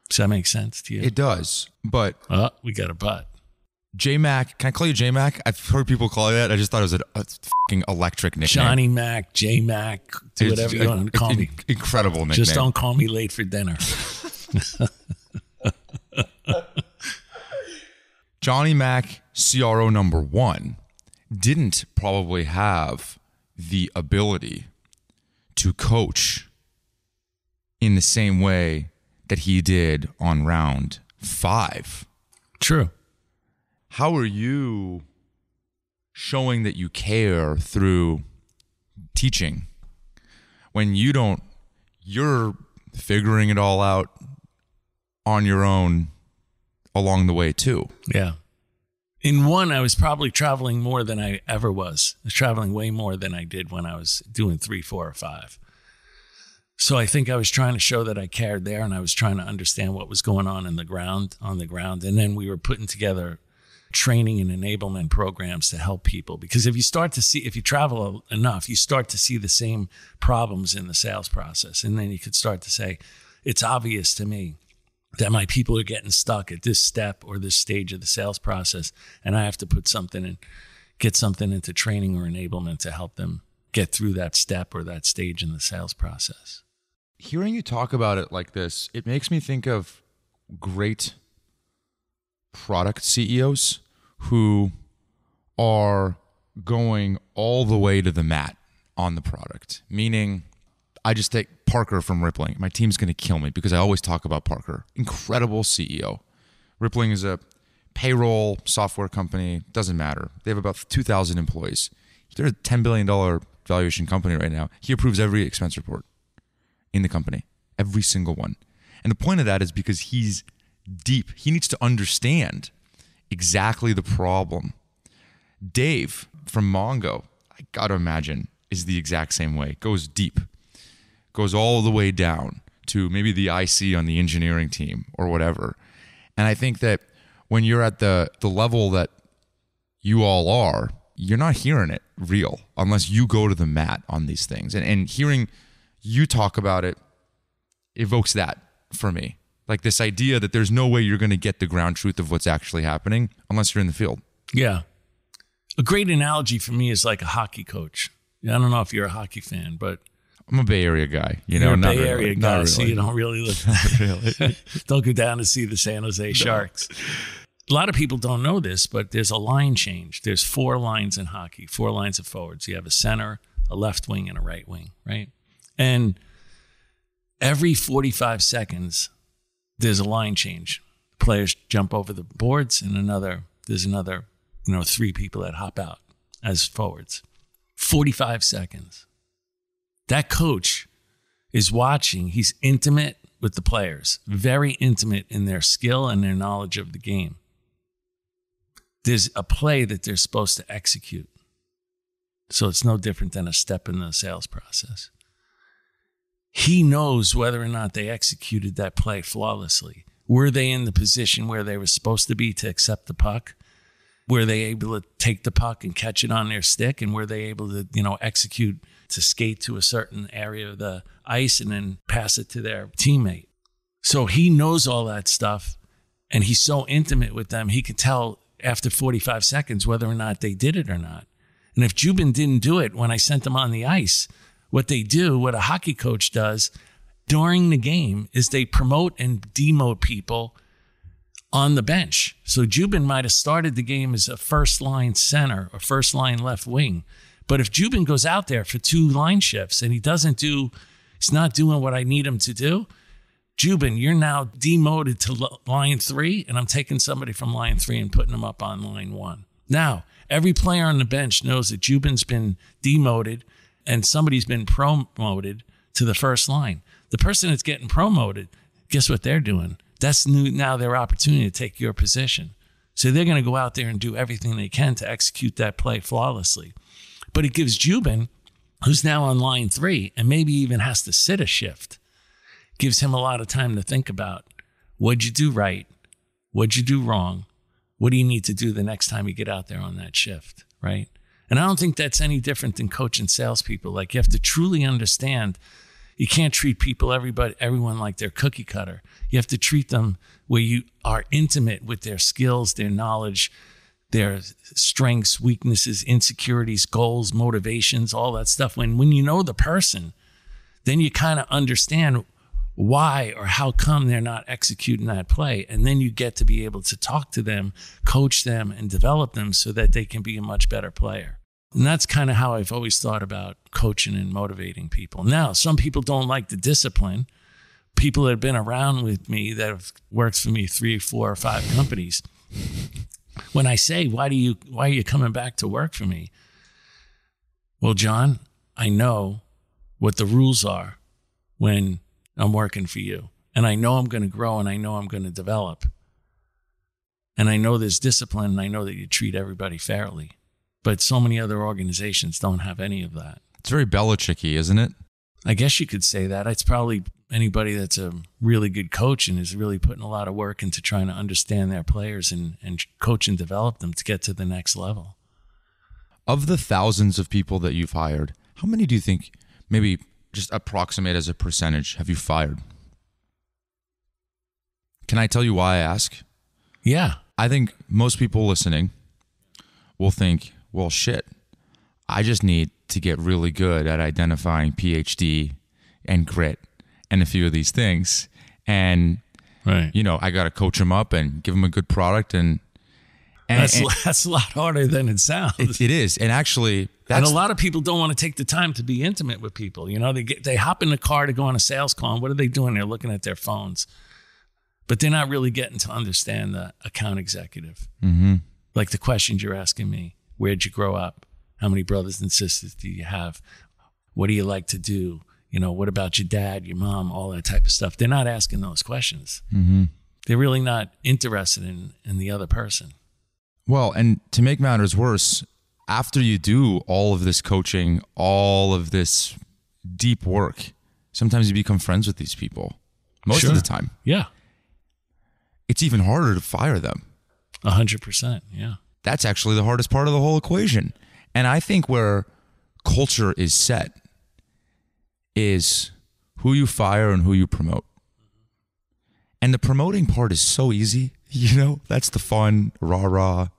Does that make sense to you? It does, but... we got a but. J-Mac. Can I call you J-Mac? I've heard people call you that. I just thought it was a fucking electric nickname. Johnny Mac, J-Mac, do whatever you want to call me. Incredible nickname. Just don't call me late for dinner. Johnny Mac, CRO number 1, didn't probably have the ability to coach in the same way that he did on round 5. True. How are you showing that you care through teaching when you're figuring it all out on your own along the way too? Yeah. In one, I was probably traveling more than I ever was. I was traveling way more than I did when I was doing 3, 4, or 5. So I think I was trying to show that I cared there, and I was trying to understand what was going on on the ground. And then we were putting together training and enablement programs to help people. Because if you travel enough, you start to see the same problems in the sales process. And then you could start to say, it's obvious to me that my people are getting stuck at this step or this stage of the sales process, and I have to put something get something into training or enablement to help them get through that step or that stage in the sales process. Hearing you talk about it like this, it makes me think of great product CEOs who are going all the way to the mat on the product. Meaning, I just take Parker from Rippling. My team's going to kill me because I always talk about Parker. Incredible CEO. Rippling is a payroll software company. Doesn't matter. They have about 2,000 employees. They're a $10 billion valuation company right now. He approves every expense report in the company, every single one. And the point of that is because he's deep. He needs to understand exactly the problem. Dave from Mongo, I got to imagine, is the exact same way. Goes deep. Goes all the way down to maybe the IC on the engineering team or whatever. And I think that when you're at the level that you all are, you're not hearing it real unless you go to the mat on these things. And hearing you talk about it evokes that for me. Like this idea that there's no way you're going to get the ground truth of what's actually happening unless you're in the field. Yeah. A great analogy for me is like a hockey coach. I don't know if you're a hockey fan, but I'm a Bay Area guy. You're a Bay Area really, guy, really. so you don't really look. Really. Don't go down to see the San Jose Sharks. A lot of people don't know this, but there's a line change. There's 4 lines in hockey, 4 lines of forwards. You have a center, a left wing, and a right wing, right? And every 45 seconds, there's a line change. Players jump over the boards, and there's another 3 people that hop out as forwards. 45 seconds. That coach is watching. He's intimate with the players, very intimate in their skill and their knowledge of the game. There's a play that they're supposed to execute. So it's no different than a step in the sales process. He knows whether or not they executed that play flawlessly. Were they in the position where they were supposed to be to accept the puck? Were they able to take the puck and catch it on their stick? And were they able to, execute to skate to a certain area of the ice and then pass it to their teammate? So he knows all that stuff, and he's so intimate with them, he could tell after 45 seconds whether or not they did it or not. And if Jubin didn't do it when I sent them on the ice, what a hockey coach does during the game is they promote and demote people on the bench. So Jubin might have started the game as a first-line center or first-line left wing. But if Jubin goes out there for 2 line shifts and he's not doing what I need him to do, Jubin, you're now demoted to line 3, and I'm taking somebody from line 3 and putting them up on line 1. Now, every player on the bench knows that Jubin's been demoted and somebody's been promoted to the first line. The person that's getting promoted, guess what they're doing? That's now their opportunity to take your position. So they're going to go out there and do everything they can to execute that play flawlessly. But it gives Jubin, who's now on line 3 and maybe even has to sit a shift, gives him a lot of time to think about, what'd you do right? What'd you do wrong? What do you need to do the next time you get out there on that shift, right? And I don't think that's any different than coaching salespeople. Like, you have to truly understand, you can't treat everyone like they're cookie cutter. You have to treat them where you are intimate with their skills, their knowledge, their strengths, weaknesses, insecurities, goals, motivations, all that stuff. When you know the person, then you kind of understand why or how come they're not executing that play. And then you get to be able to talk to them, coach them, and develop them so that they can be a much better player. And that's kind of how I've always thought about coaching and motivating people. Now, some people don't like the discipline. People that have been around with me that have worked for me 3, 4, or 5 companies. When I say, why are you coming back to work for me? Well, John, I know what the rules are when I'm working for you. And I know I'm going to grow, and I know I'm going to develop. And I know there's discipline, and I know that you treat everybody fairly. But so many other organizations don't have any of that. It's very Belichick-y, isn't it? I guess you could say that. It's probably anybody that's a really good coach and is really putting a lot of work into trying to understand their players and coach and develop them to get to the next level. Of the thousands of people that you've hired, how many do you think, maybe just approximate as a percentage, have you fired? Can I tell you why I ask? Yeah. I think most people listening will think, well, shit, I just need to get really good at identifying PhD and grit and a few of these things. And, right. I got to coach them up and give them a good product. And that's a lot harder than it sounds. It is. And actually, and a lot of people don't want to take the time to be intimate with people. They hop in the car to go on a sales call. And what are they doing? They're looking at their phones. But they're not really getting to understand the account executive. Mm-hmm. Like the questions you're asking me. Where'd you grow up? How many brothers and sisters do you have? What do you like to do? What about your dad, your mom, all that type of stuff. They're not asking those questions. Mm-hmm. They're really not interested in the other person. Well, and to make matters worse, after you do all of this coaching, all of this deep work, sometimes you become friends with these people. Most of the time. Yeah. It's even harder to fire them. 100%. Yeah. That's actually the hardest part of the whole equation. And I think where culture is set is who you fire and who you promote. And the promoting part is so easy. That's the fun, rah-rah.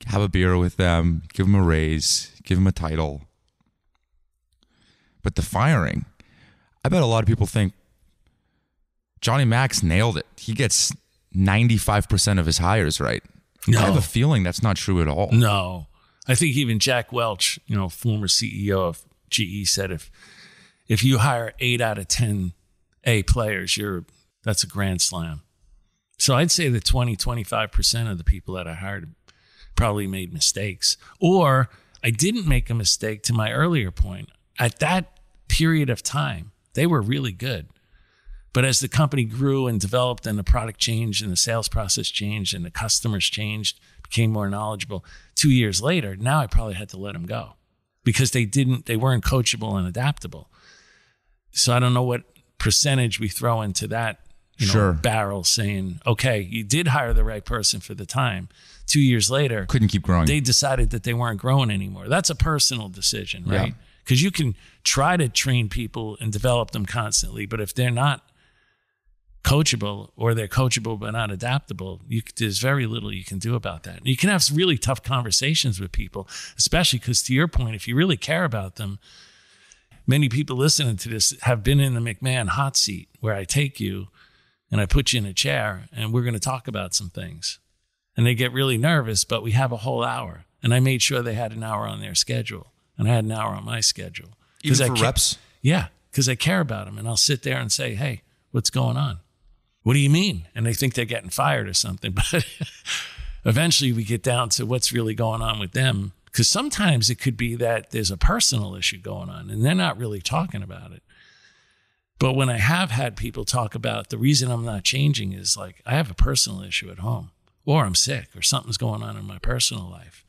Have a beer with them, give them a raise, give them a title. But the firing, I bet a lot of people think Johnny Mac's nailed it. He gets 95% of his hires right. No. I have a feeling that's not true at all. No. I think even Jack Welch, former CEO of GE, said if you hire 8 out of 10 A players, that's a grand slam. So I'd say that 25% of the people that I hired probably made mistakes. Or I didn't make a mistake, to my earlier point. At that period of time, they were really good. But as the company grew and developed and the product changed and the sales process changed and the customers changed, became more knowledgeable, 2 years later, now I probably had to let them go because they weren't coachable and adaptable. So I don't know what percentage we throw into that barrel, saying, okay, you did hire the right person for the time. 2 years later, couldn't keep growing. They decided that they weren't growing anymore. That's a personal decision, right? Because you can try to train people and develop them constantly, but if they're not coachable or they're coachable but not adaptable, there's very little you can do about that. And you can have really tough conversations with people, especially because, to your point, if you really care about them, many people listening to this have been in the McMahon hot seat where I take you and I put you in a chair and we're going to talk about some things. And they get really nervous, but we have a whole hour. And I made sure they had an hour on their schedule and I had an hour on my schedule. Even for reps? Yeah, because I care about them. And I'll sit there and say, hey, what's going on? What do you mean? And they think they're getting fired or something. But eventually we get down to what's really going on with them. Because sometimes it could be that there's a personal issue going on and they're not really talking about it. But when I have had people talk about the reason I'm not changing is like, I have a personal issue at home, or I'm sick, or something's going on in my personal life.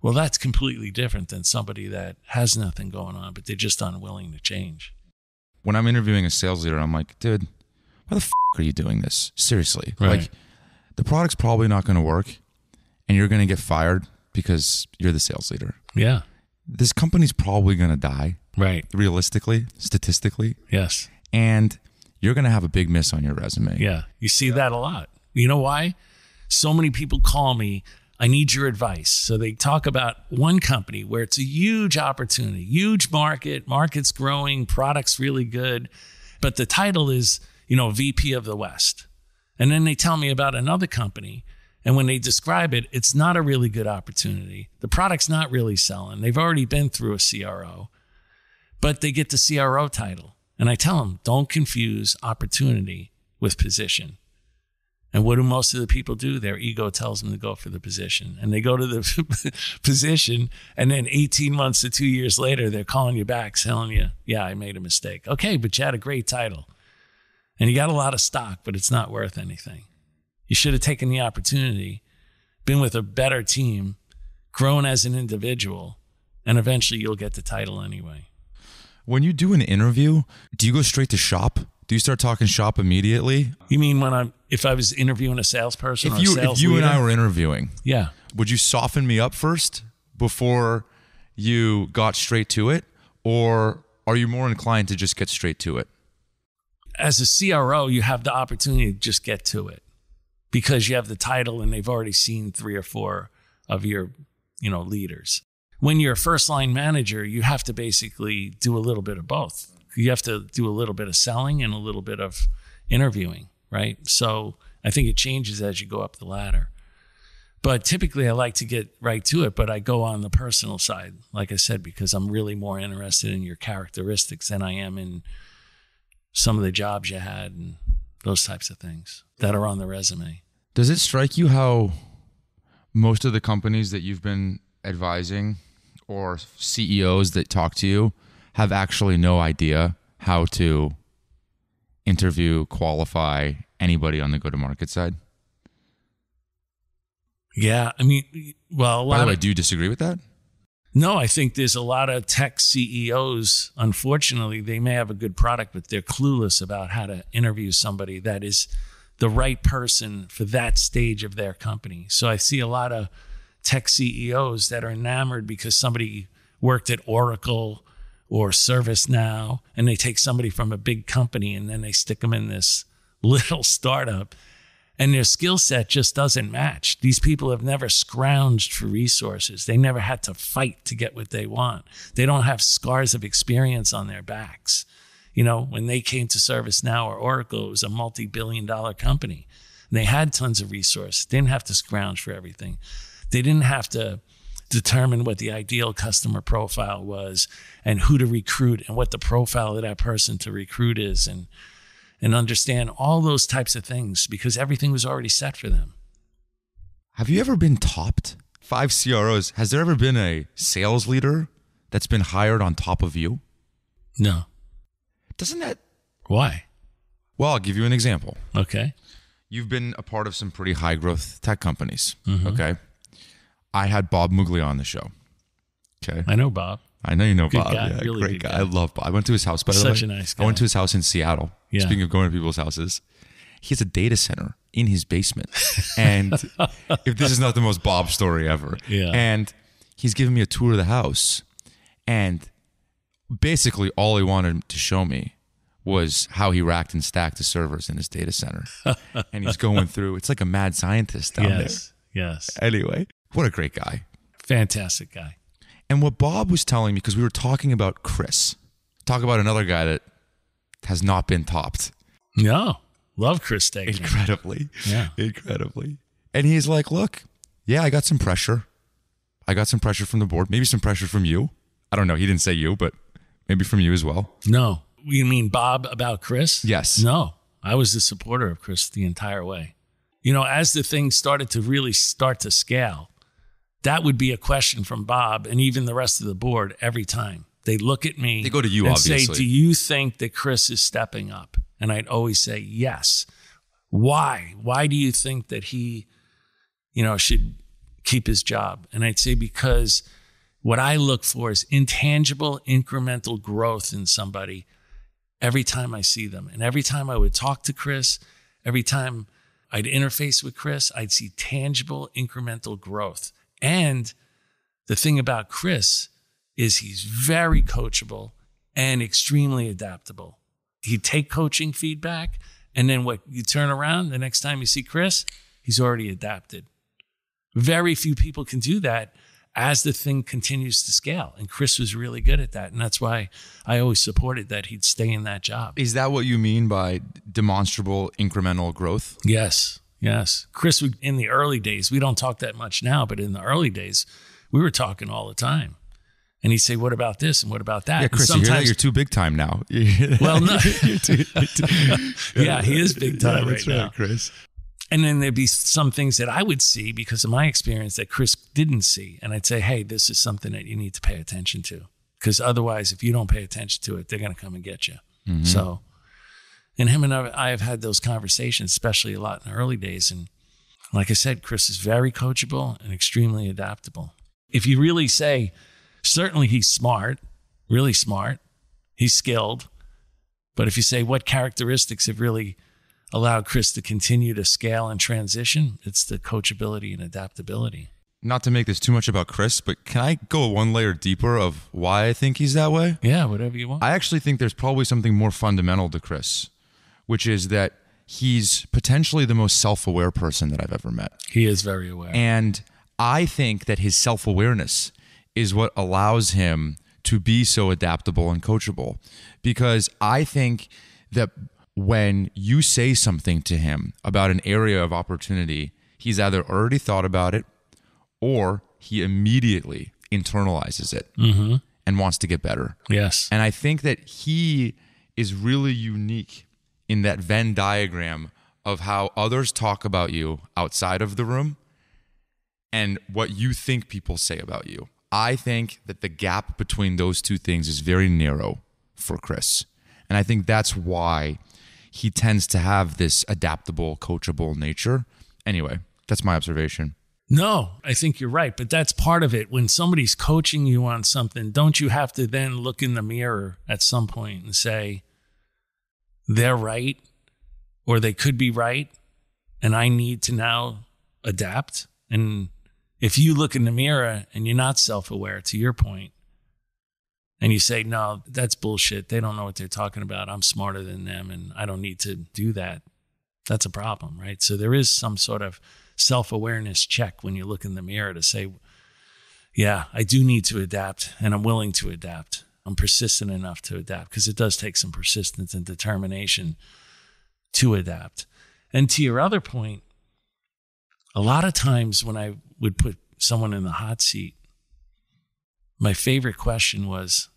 Well, that's completely different than somebody that has nothing going on, but they're just unwilling to change. When I'm interviewing a sales leader, I'm like, dude, why the f*** are you doing this? Seriously. Right. Like, the product's probably not going to work and you're going to get fired because you're the sales leader. Yeah. This company's probably going to die. Right. Realistically, statistically. Yes. And you're going to have a big miss on your resume. Yeah. You see that a lot. You know why? So many people call me, I need your advice. So they talk about one company where it's a huge opportunity, huge market's growing, product's really good, but the title is, VP of the West. And then they tell me about another company. And when they describe it, it's not a really good opportunity. The product's not really selling. They've already been through a CRO, but they get the CRO title. And I tell them, don't confuse opportunity with position. And what do most of the people do? Their ego tells them to go for the position. And they go to the position, and then 18 months to 2 years later, they're calling you back, telling you, yeah, I made a mistake. Okay, but you had a great title. And you got a lot of stock, but it's not worth anything. You should have taken the opportunity, been with a better team, grown as an individual, and eventually you'll get the title anyway. When you do an interview, do you go straight to shop? Do you start talking shop immediately? You mean if I was interviewing a salesperson or a sales If you leader? and I were interviewing, yeah, would you soften me up first before you got straight to it? Or are you more inclined to just get straight to it? As a CRO, you have the opportunity to just get to it because you have the title and they've already seen 3 or 4 of your leaders. When you're a first line manager, you have to basically do a little bit of both. You have to do a little bit of selling and a little bit of interviewing, right? So I think it changes as you go up the ladder. But typically I like to get right to it, but I go on the personal side, like I said, because I'm really more interested in your characteristics than I am in some of the jobs you had and those types of things that are on the resume. Does it strike you how most of the companies that you've been advising or CEOs that talk to you have actually no idea how to interview, qualify anybody on the go-to-market side? Yeah, I mean, well, by the way, do you disagree with that? No, I think there's a lot of tech CEOs, unfortunately, they may have a good product, but they're clueless about how to interview somebody that is the right person for that stage of their company. So I see a lot of tech CEOs that are enamored because somebody worked at Oracle or ServiceNow, and they take somebody from a big company and then they stick them in this little startup, and their skill set just doesn't match. These people have never scrounged for resources. They never had to fight to get what they want. They don't have scars of experience on their backs. When they came to ServiceNow or Oracle, it was a multi-billion-dollar company. And they had tons of resources. They didn't have to scrounge for everything. They didn't have to determine what the ideal customer profile was and who to recruit and what the profile of that person to recruit is, and understand all those types of things because everything was already set for them. Have you ever been topped? 5 CROs. Has there ever been a sales leader that's been hired on top of you? No. Doesn't that... Why? Well, I'll give you an example. Okay. You've been a part of some pretty high growth tech companies. Mm-hmm. Okay. I had Bob Muglia on the show. Okay. I know Bob. I know you know good Bob. Guy, yeah, really great guy. I love Bob. I went to his house, by the way. Such a nice guy. I went to his house in Seattle. Yeah. Speaking of going to people's houses, he has a data center in his basement. And if this is not the most Bob story ever. Yeah. And he's giving me a tour of the house. And basically all he wanted to show me was how he racked and stacked the servers in his data center. And he's going through, it's like a mad scientist down there. Yes. Anyway, what a great guy. Fantastic guy. And what Bob was telling me, because we were talking about Chris, talk about another guy that has not been topped. No, love Chris Degnan. Incredibly. Yeah. Incredibly. And he's like, look, yeah, I got some pressure. I got some pressure from the board, maybe some pressure from you. I don't know. He didn't say you, but maybe from you as well. No. You mean Bob about Chris? Yes. No, I was the supporter of Chris the entire way. As the thing started to really start to scale, that would be a question from Bob and even the rest of the board every time. They look at me. They go to you, and obviously. say, do you think that Chris is stepping up? And I'd always say, yes. Why? Why do you think that he, should keep his job? And I'd say, because what I look for is intangible, incremental growth in somebody every time I see them. And every time I would talk to Chris, every time I'd interface with Chris, I'd see tangible, incremental growth. And the thing about Chris is he's very coachable and extremely adaptable. He'd take coaching feedback, and then what you turn around, the next time you see Chris, he's already adapted. Very few people can do that as the thing continues to scale. And Chris was really good at that. And that's why I always supported that he'd stay in that job. Is that what you mean by demonstrable incremental growth? Yes. Chris would, in the early days, we don't talk that much now, but in the early days, we were talking all the time. And he'd say, what about this? And what about that? Yeah, Chris, you hear that? You're too big time now. Well, no. Yeah, he is big time right now. Chris. And then there'd be some things that I would see because of my experience that Chris didn't see. And I'd say, hey, this is something that you need to pay attention to. Because otherwise, if you don't pay attention to it, they're going to come and get you. Mm-hmm. So, and him and I have had those conversations, especially a lot in the early days. And like I said, Chris is very coachable and extremely adaptable. If you really say, certainly he's smart, really smart, he's skilled. But if you say what characteristics have really allowed Chris to continue to scale and transition, it's the coachability and adaptability. Not to make this too much about Chris, but can I go one layer deeper of why I think he's that way? Yeah, whatever you want. I actually think there's probably something more fundamental to Chris, which is that he's potentially the most self-aware person that I've ever met. He is very aware. And I think that his self-awareness is what allows him to be so adaptable and coachable, because I think that when you say something to him about an area of opportunity, he's either already thought about it or he immediately internalizes it and wants to get better. Yes. And I think that he is really unique in that Venn diagram of how others talk about you outside of the room and what you think people say about you. I think that the gap between those two things is very narrow for Chris. And I think that's why he tends to have this adaptable, coachable nature. Anyway, that's my observation. No, I think you're right. But that's part of it. When somebody's coaching you on something, don't you have to then look in the mirror at some point and say, they're right, or they could be right, and I need to now adapt? And if you look in the mirror and you're not self-aware, to your point, and you say, no, that's bullshit, they don't know what they're talking about, I'm smarter than them, and I don't need to do that, that's a problem, right? So there is some sort of self-awareness check when you look in the mirror to say, yeah, I do need to adapt, and I'm willing to adapt. I'm persistent enough to adapt, because it does take some persistence and determination to adapt. And to your other point, a lot of times when I would put someone in the hot seat, my favorite question was,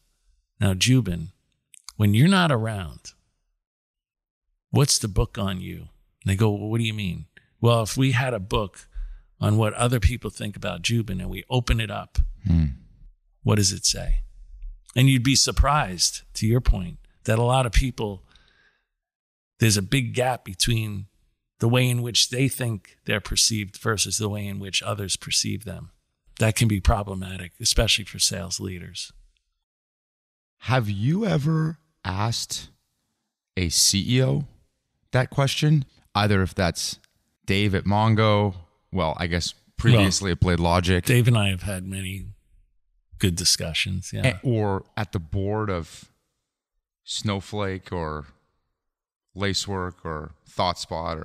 now, Jubin, when you're not around, what's the book on you? And they go, well, what do you mean? Well, if we had a book on what other people think about Jubin and we open it up, what does it say? And you'd be surprised, to your point, that a lot of people, there's a big gap between the way in which they think they're perceived versus the way in which others perceive them. That can be problematic, especially for sales leaders. Have you ever asked a CEO that question? Either if that's Dave at Mongo, well, I guess previously at Blade Logic. Dave and I have had many good discussions, yeah. Or at the board of Snowflake or Lacework or ThoughtSpot, or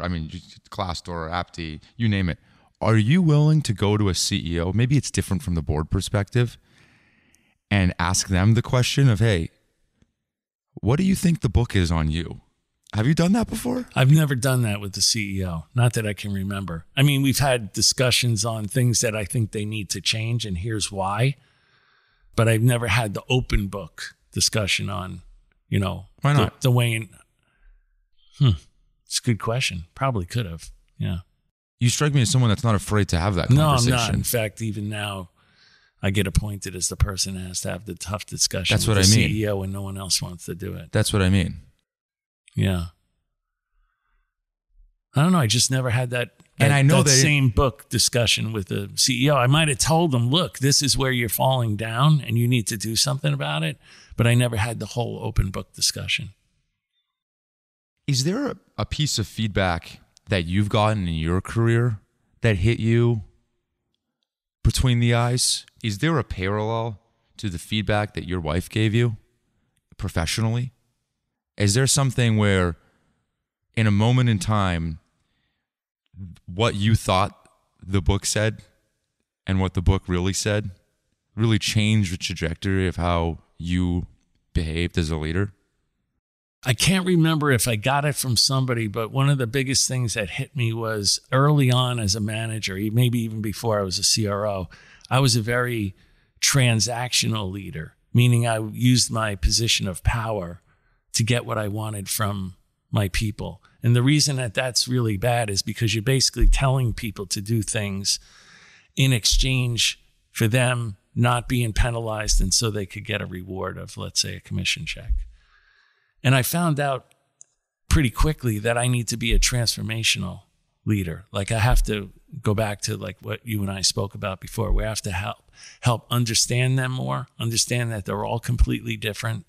Glassdoor or Apti, you name it. Are you willing to go to a CEO, maybe it's different from the board perspective, and ask them the question of, hey, what do you think the book is on you? Have you done that before? I've never done that with the CEO, not that I can remember. I mean, we've had discussions on things that I think they need to change, and here's why. But I've never had the open book discussion on, why not? The way in. It's a good question. Probably could have. Yeah. You strike me as someone that's not afraid to have that conversation. No, I'm not. In fact, even now, I get appointed as the person that has to have the tough discussion with the I mean. CEO when no one else wants to do it. That's what I mean. Yeah. I don't know. I just never had that. And I know that same book discussion with the CEO. I might have told them, look, this is where you're falling down and you need to do something about it. But I never had the whole open book discussion. Is there a piece of feedback that you've gotten in your career that hit you between the eyes? Is there a parallel to the feedback that your wife gave you professionally? Is there something where in a moment in time, what you thought the book said and what the book really said really changed the trajectory of how you behaved as a leader? I can't remember if I got it from somebody, but one of the biggest things that hit me was early on as a manager, maybe even before I was a CRO, I was a very transactional leader, meaning I used my position of power to get what I wanted from my people. And the reason that that's really bad is because you're basically telling people to do things in exchange for them not being penalized, and so they could get a reward of, let's say, a commission check. And I found out pretty quickly that I need to be a transformational leader. Like I have to go back to like what you and I spoke about before. We have to help understand them more, understand that they're all completely different,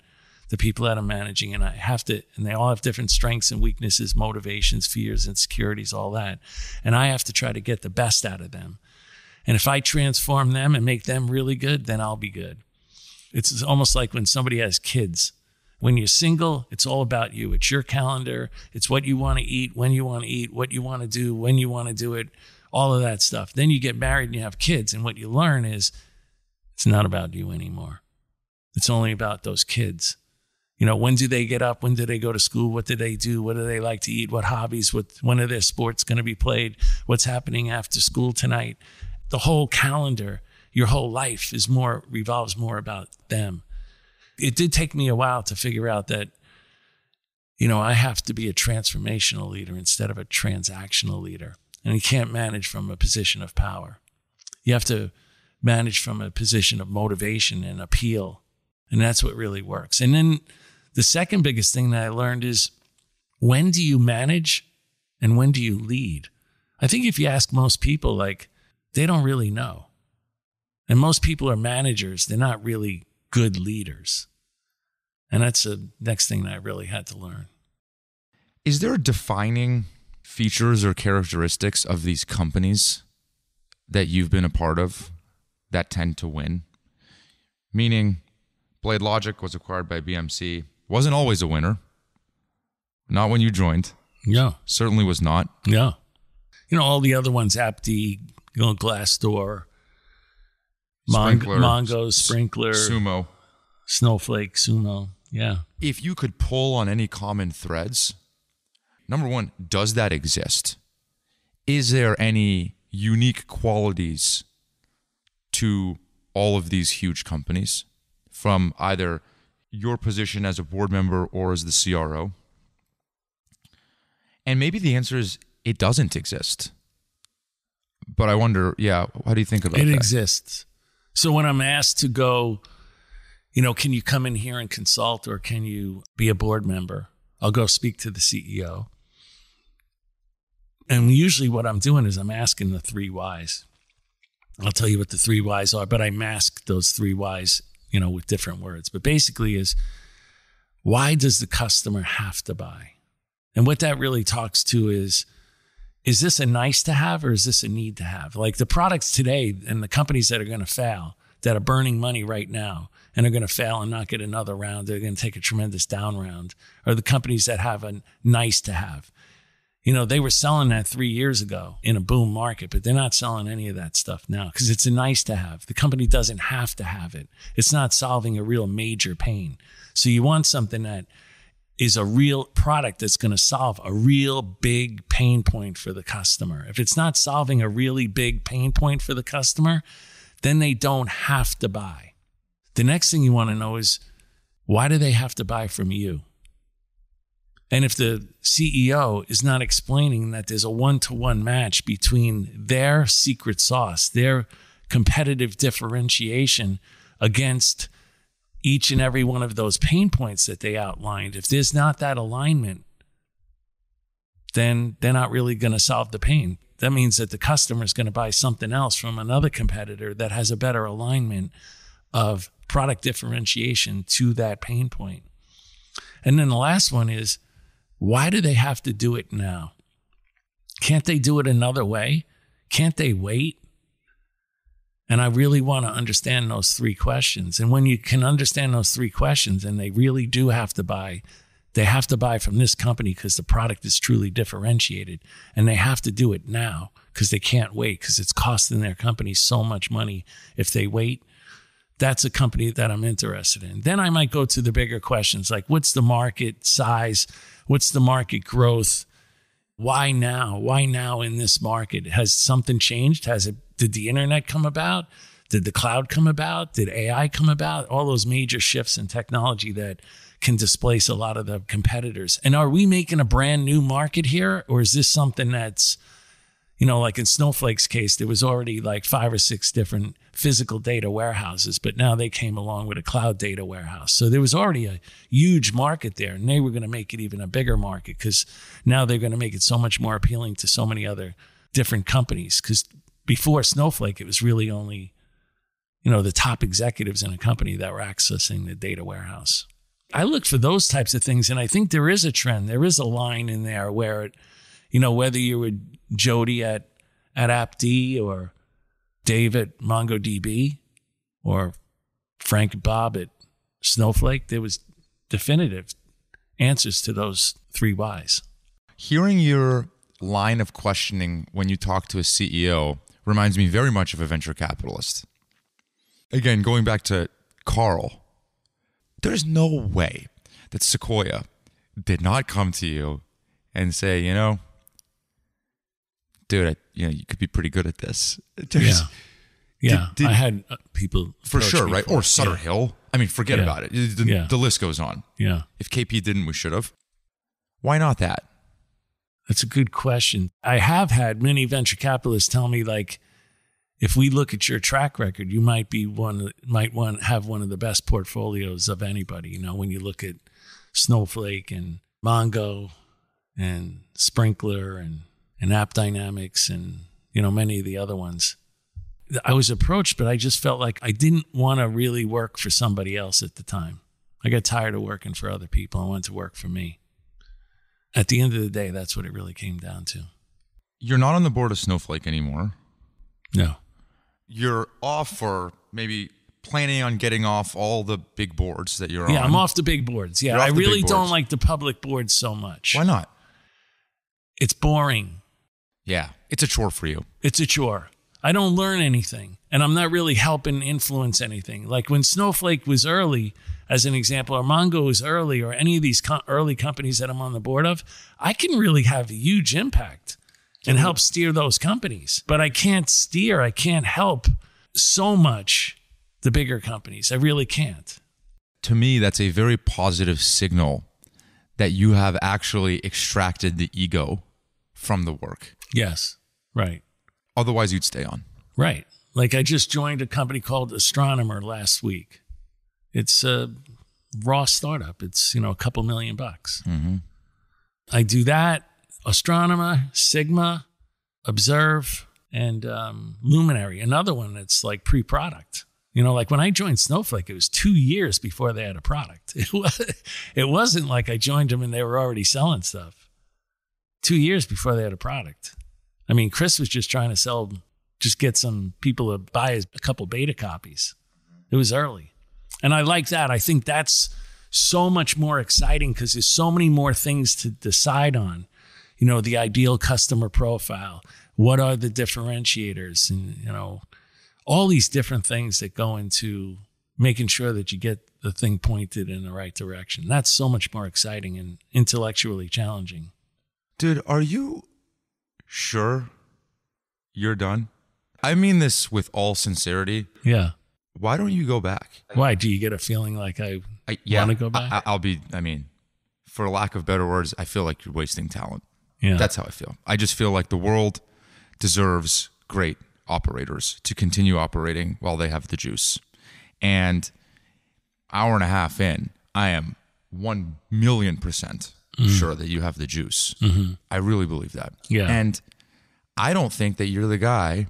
the people that I'm managing, and they all have different strengths and weaknesses, motivations, fears, insecurities, all that. And I have to try to get the best out of them. And if I transform them and make them really good, then I'll be good. It's almost like when somebody has kids. When you're single, it's all about you. It's your calendar. It's what you want to eat, when you want to eat, what you want to do, when you want to do it, all of that stuff. Then you get married and you have kids. And what you learn is it's not about you anymore. It's only about those kids. When do they get up? When do they go to school? What do they do? What do they like to eat? What hobbies? When are their sports going to be played? What's happening after school tonight? The whole calendar, your whole life revolves more about them. It did take me a while to figure out that, I have to be a transformational leader instead of a transactional leader. And you can't manage from a position of power. You have to manage from a position of motivation and appeal. And that's what really works. And then the second biggest thing that I learned is, when do you manage and when do you lead? I think if you ask most people, they don't really know. And most people are managers. They're not really good leaders. And that's the next thing that I really had to learn. Is there defining features or characteristics of these companies that you've been a part of that tend to win? Meaning, Blade Logic was acquired by BMC. Wasn't always a winner. Not when you joined. Yeah. Certainly was not. Yeah. All the other ones, Apti, Glassdoor, Mongo, Sprinkler, Sumo, Snowflake, Sumo. Yeah. If you could pull on any common threads, number one, does that exist? Is there any unique qualities to all of these huge companies from either your position as a board member or as the CRO? And maybe the answer is it doesn't exist. But I wonder, how do you think about that? It exists. So when I'm asked to go, can you come in here and consult, or can you be a board member? I'll go speak to the CEO. And usually what I'm doing is I'm asking the 3 whys. I'll tell you what the 3 whys are, but I mask those 3 whys, with different words. But basically is, why does the customer have to buy? And what that really talks to is this a nice to have or is this a need to have? Like the products today and the companies that are going to fail, that are burning money right now and are going to fail and not get another round, they're going to take a tremendous down round, are the companies that have a nice to have. They were selling that 3 years ago in a boom market, but they're not selling any of that stuff now because it's a nice to have. The company doesn't have to have it. It's not solving a real major pain. So you want something that is a real product that's going to solve a real big pain point for the customer. If it's not solving a really big pain point for the customer, then they don't have to buy. The next thing you want to know is, why do they have to buy from you? And if the CEO is not explaining that there's a one-to-one match between their secret sauce, their competitive differentiation against each and every one of those pain points that they outlined, if there's not that alignment, then they're not really going to solve the pain. That means that the customer is going to buy something else from another competitor that has a better alignment of product differentiation to that pain point. And then the last one is, why do they have to do it now? Can't they do it another way? Can't they wait? And I really want to understand those 3 questions. And when you can understand those 3 questions, and they really do have to buy, they have to buy from this company because the product is truly differentiated. And they have to do it now because they can't wait, because it's costing their company so much money if they wait. That's a company that I'm interested in. Then I might go to the bigger questions, like what's the market size? What's the market growth? Why now? Why now in this market? Has something changed? Did the internet come about? Did the cloud come about? Did AI come about? All those major shifts in technology that can displace a lot of the competitors. And are we making a brand new market here? Or is this something that's, like in Snowflake's case, there was already like 5 or 6 different physical data warehouses, but now they came along with a cloud data warehouse. So there was already a huge market there, and they were going to make it even a bigger market because now they're going to make it so much more appealing to so many other different companies. Because before Snowflake, it was really only, the top executives in a company that were accessing the data warehouse. I look for those types of things, and I think there is a trend. There is a line in there where it, whether you were Jody at AppD or Dave at MongoDB or Frank and Bob at Snowflake, there was definitive answers to those 3 whys. Hearing your line of questioning when you talk to a CEO reminds me very much of a venture capitalist. Again, going back to Carl, there's no way that Sequoia did not come to you and say, dude, you could be pretty good at this. Yeah. I had people for sure, right? Or Sutter yeah. Hill. I mean, forget about it. The list goes on. Yeah. If KP didn't, we should have. Why not that? That's a good question. I have had many venture capitalists tell me, like, if we look at your track record, you might have one of the best portfolios of anybody. When you look at Snowflake and Mongo and Sprinkler and App Dynamics and, many of the other ones. I was approached, but I just felt like I didn't want to really work for somebody else at the time. I got tired of working for other people. I wanted to work for me. At the end of the day, that's what it really came down to. You're not on the board of Snowflake anymore. No. You're off, or maybe planning on getting off all the big boards that you're on. Yeah, I'm off the big boards. Yeah, I really don't like the public boards so much. Why not? It's boring. Yeah, it's a chore for you. It's a chore. I don't learn anything, and I'm not really helping influence anything. Like when Snowflake was early, as an example, or Mongo was early, or any of these early companies that I'm on the board of, I can really have a huge impact and help steer those companies. But I can't help so much the bigger companies. I really can't. To me, that's a very positive signal that you have actually extracted the ego from the work. Yes, right. Otherwise, you'd stay on. Right. Like I just joined a company called Astronomer last week. It's a raw startup. It's, a couple $1 million. Mm-hmm. I do that. Astronomer, Sigma, Observe, and Luminary. Another one that's like pre-product. Like when I joined Snowflake, it was 2 years before they had a product. It wasn't like I joined them and they were already selling stuff. 2 years before they had a product. I mean, Chris was just trying to just get some people to buy a couple beta copies. It was early. And I like that. I think that's so much more exciting because there's so many more things to decide on. The ideal customer profile. What are the differentiators? And, all these different things that go into making sure that you get the thing pointed in the right direction. That's so much more exciting and intellectually challenging. Dude, are you sure you're done? I mean this with all sincerity. Yeah. Why don't you go back? Why? Do you get a feeling like I want to go back? For lack of better words, I feel like you're wasting talent. Yeah. That's how I feel. I just feel like the world deserves great operators to continue operating while they have the juice. And hour and a half in, I am 1,000,000% sure that you have the juice. Mm-hmm. I really believe that. Yeah. And I don't think that you're the guy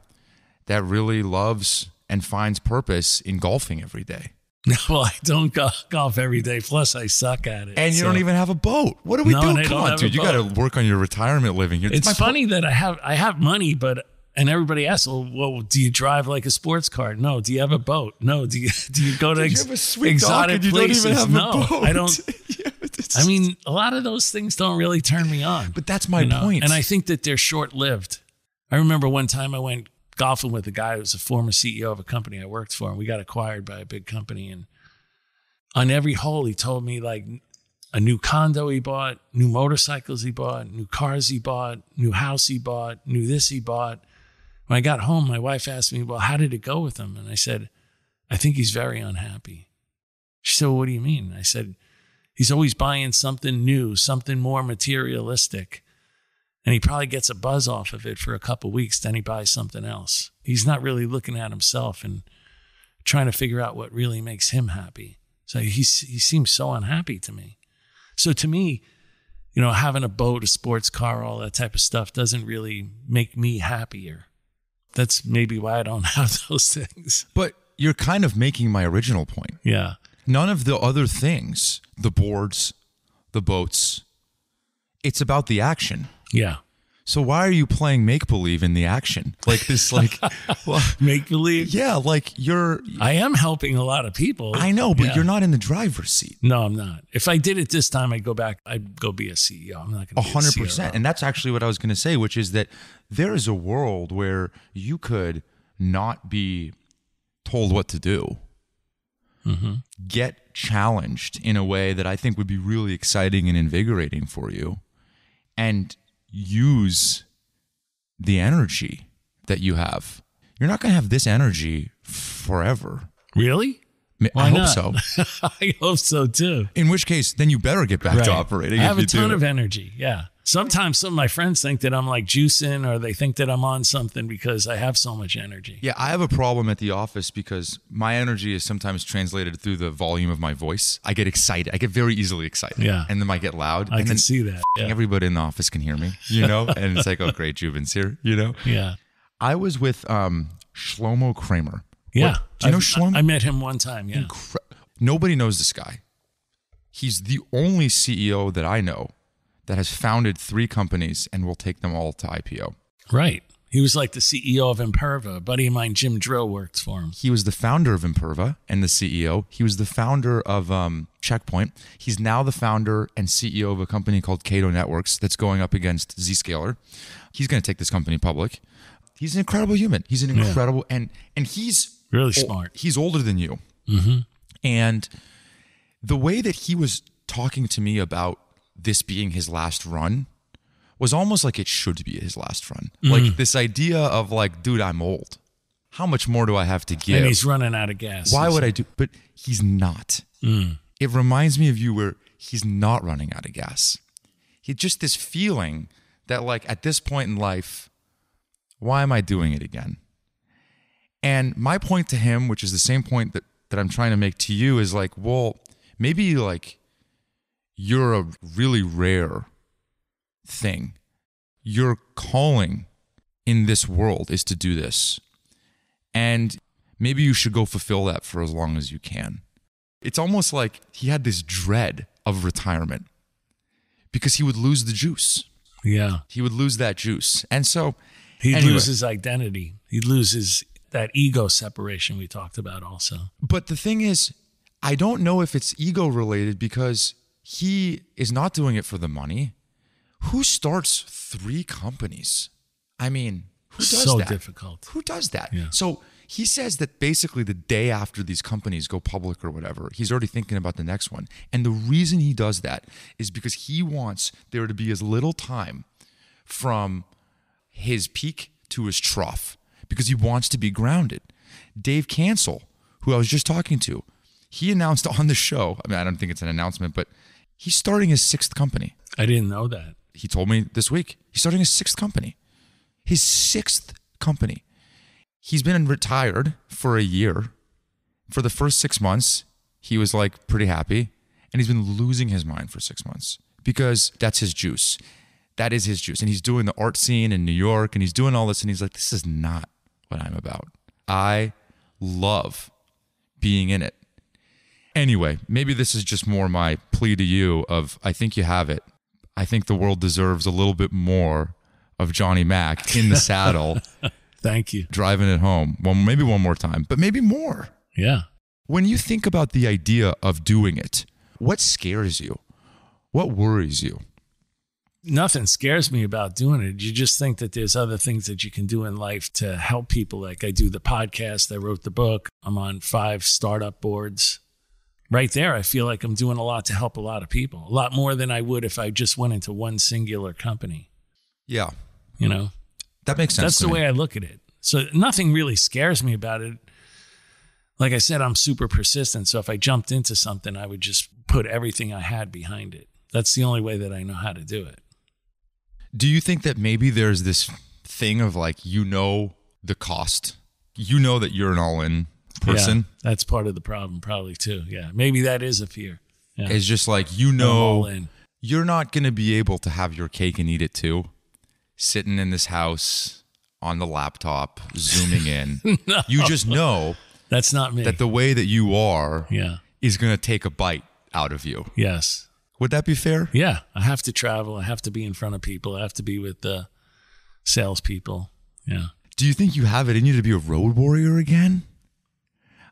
that really loves and finds purpose in golfing every day. Well, I don't golf every day. Plus, I suck at it. And you don't even have a boat. What are we doing? Come on, dude. You got to work on your retirement living. It's funny that I have money, and everybody asks, well, do you drive like a sports car? No. Do you have a boat? No. Do you go to exotic places? You don't even have a boat. I don't. I mean, a lot of those things don't really turn me on. But that's my point. And I think that they're short-lived. I remember one time I went golfing with a guy who was a former CEO of a company I worked for, and we got acquired by a big company. And on every hole, he told me like a new condo he bought, new motorcycles he bought, new cars he bought, new house he bought, new this he bought. When I got home, my wife asked me, well, how did it go with him? And I said, I think he's very unhappy. She said, well, what do you mean? I said, he's always buying something new, something more materialistic. And he probably gets a buzz off of it for a couple of weeks, then he buys something else. He's not really looking at himself and trying to figure out what really makes him happy. So he seems so unhappy to me. So to me, having a boat, a sports car, all that type of stuff doesn't really make me happier. That's maybe why I don't have those things. But you're kind of making my original point. Yeah. None of the other things, the boards, the boats, it's about the action. Yeah. So why are you playing make-believe in the action? Like this, like, well, Make believe. yeah, like I am helping a lot of people. I know, but Yeah. you're not in the driver's seat. No, I'm not. If I did it this time, I'd go back. I'd go be a CEO. I'm not going to be a 100%. CRO. And that's actually what I was going to say, which is that there is a world where you could not be told what to do. Get challenged in a way that I think would be really exciting and invigorating for you, and use the energy that you have. You're not going to have this energy forever. Really? I hope not? so. I hope so too. In which case, then you better get back to operating. I have if a you ton do. of energy. Yeah. Sometimes some of my friends think that I'm like juicing, or they think that I'm on something because I have so much energy. Yeah, I have a problem at the office because my energy is sometimes translated through the volume of my voice. I get excited. I get very easily excited. Yeah. And then I get loud. I and can then see that. Yeah. everybody in the office can hear me, And it's like, oh, great, Jubin's here, Yeah. I was with Shlomo Kramer. Yeah. Do you know Shlomo? I met him one time. Yeah. Nobody knows this guy. He's the only CEO that I know that has founded 3 companies and will take them all to IPO. Right. He was like the CEO of Imperva. A buddy of mine, Jim Drill, works for him. He was the founder of Imperva and the CEO. He was the founder of Checkpoint. He's now the founder and CEO of a company called Cato Networks that's going up against Zscaler. He's going to take this company public. He's an incredible human. He's an incredible, and he's really smart. He's older than you. And the way that he was talking to me about this being his last run was almost like it should be his last run. Like this idea of like, dude, I'm old. How much more do I have to give? And he's running out of gas. Why would I do? But he's not. It reminds me of you where he's not running out of gas. He just this feeling that like at this point in life, why am I doing it again? And my point to him, which is the same point that I'm trying to make to you, is like, well, maybe like you're a really rare thing. Your calling in this world is to do this. And maybe you should go fulfill that for as long as you can. It's almost like he had this dread of retirement because he would lose the juice. Yeah. He would lose that juice. And so He'd lose his identity. He'd lose that ego separation we talked about also. But the thing is, I don't know if it's ego related because he is not doing it for the money. Who starts 3 companies? I mean, who does so that? difficult. Who does that? Yeah. So he says that basically the day after these companies go public or whatever, he's already thinking about the next one. And the reason he does that is because he wants there to be as little time from his peak to his trough because he wants to be grounded. Dave Cancel, who I was just talking to, he announced on the show, I mean, I don't think it's an announcement, but he's starting his 6th company. I didn't know that. He told me this week, he's starting his 6th company. His 6th company. He's been retired for a year. For the first 6 months, he was like pretty happy. And he's been losing his mind for 6 months because that's his juice. That is his juice. And he's doing the art scene in New York and he's doing all this. And he's like, this is not what I'm about. I love being in it. Anyway, maybe this is just more my plea to you of, I think you have it. I think the world deserves a little bit more of Johnny Mac in the saddle. Thank you. Driving it home. Well, maybe one more time, but maybe more. Yeah. When you think about the idea of doing it, what scares you? What worries you? Nothing scares me about doing it. You just think that there's other things that you can do in life to help people. Like I do the podcast, I wrote the book, I'm on 5 startup boards. Right there, I feel like I'm doing a lot to help a lot of people, a lot more than I would if I just went into one singular company. Yeah. You know? That makes sense. That's the way I look at it. So nothing really scares me about it. Like I said, I'm super persistent. So if I jumped into something, I would just put everything I had behind it. That's the only way that I know how to do it. Do you think that maybe there's this thing of like, the cost? You know that you're an all-in person? Yeah, that's part of the problem probably too. Yeah, maybe that is a fear. Yeah. It's just like, I'm all in. You're not going to be able to have your cake and eat it too. Sitting in this house on the laptop, zooming in. No. You just know That's not me. that the way that you are Yeah. is going to take a bite out of you. Yes. Would that be fair? Yeah. I have to travel. I have to be in front of people. I have to be with salespeople. Yeah. Do you think you have it in you to be a road warrior again?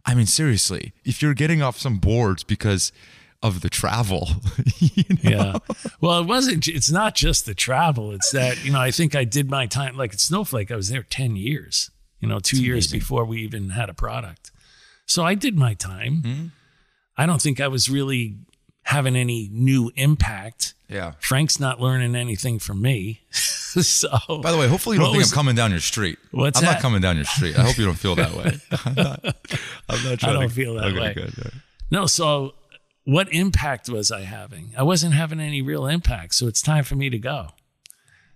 I mean, seriously, if you're getting off some boards because of the travel, Yeah. Well, it's not just the travel. It's that, I think I did my time, like at Snowflake, I was there 10 years, 2 years before we even had a product. So I did my time. Mm-hmm. I don't think I was really having any new impact. Yeah. Frank's not learning anything from me. So, by the way, hopefully you don't think I'm coming down your street. I'm not coming down your street. I hope you don't feel that way. I'm not trying I don't feel that way. Good, yeah. No, so what impact was I having? I wasn't having any real impact, so it's time for me to go.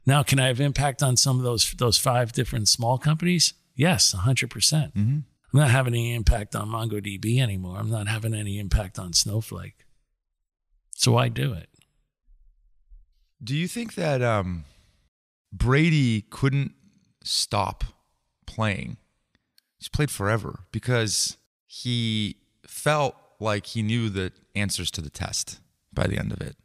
Now, can I have impact on some of those 5 different small companies? Yes, 100%. Mm-hmm. I'm not having any impact on MongoDB anymore. I'm not having any impact on Snowflake. So why do it? Do you think that Brady couldn't stop playing? He's played forever because he felt like he knew the answers to the test by the end of it.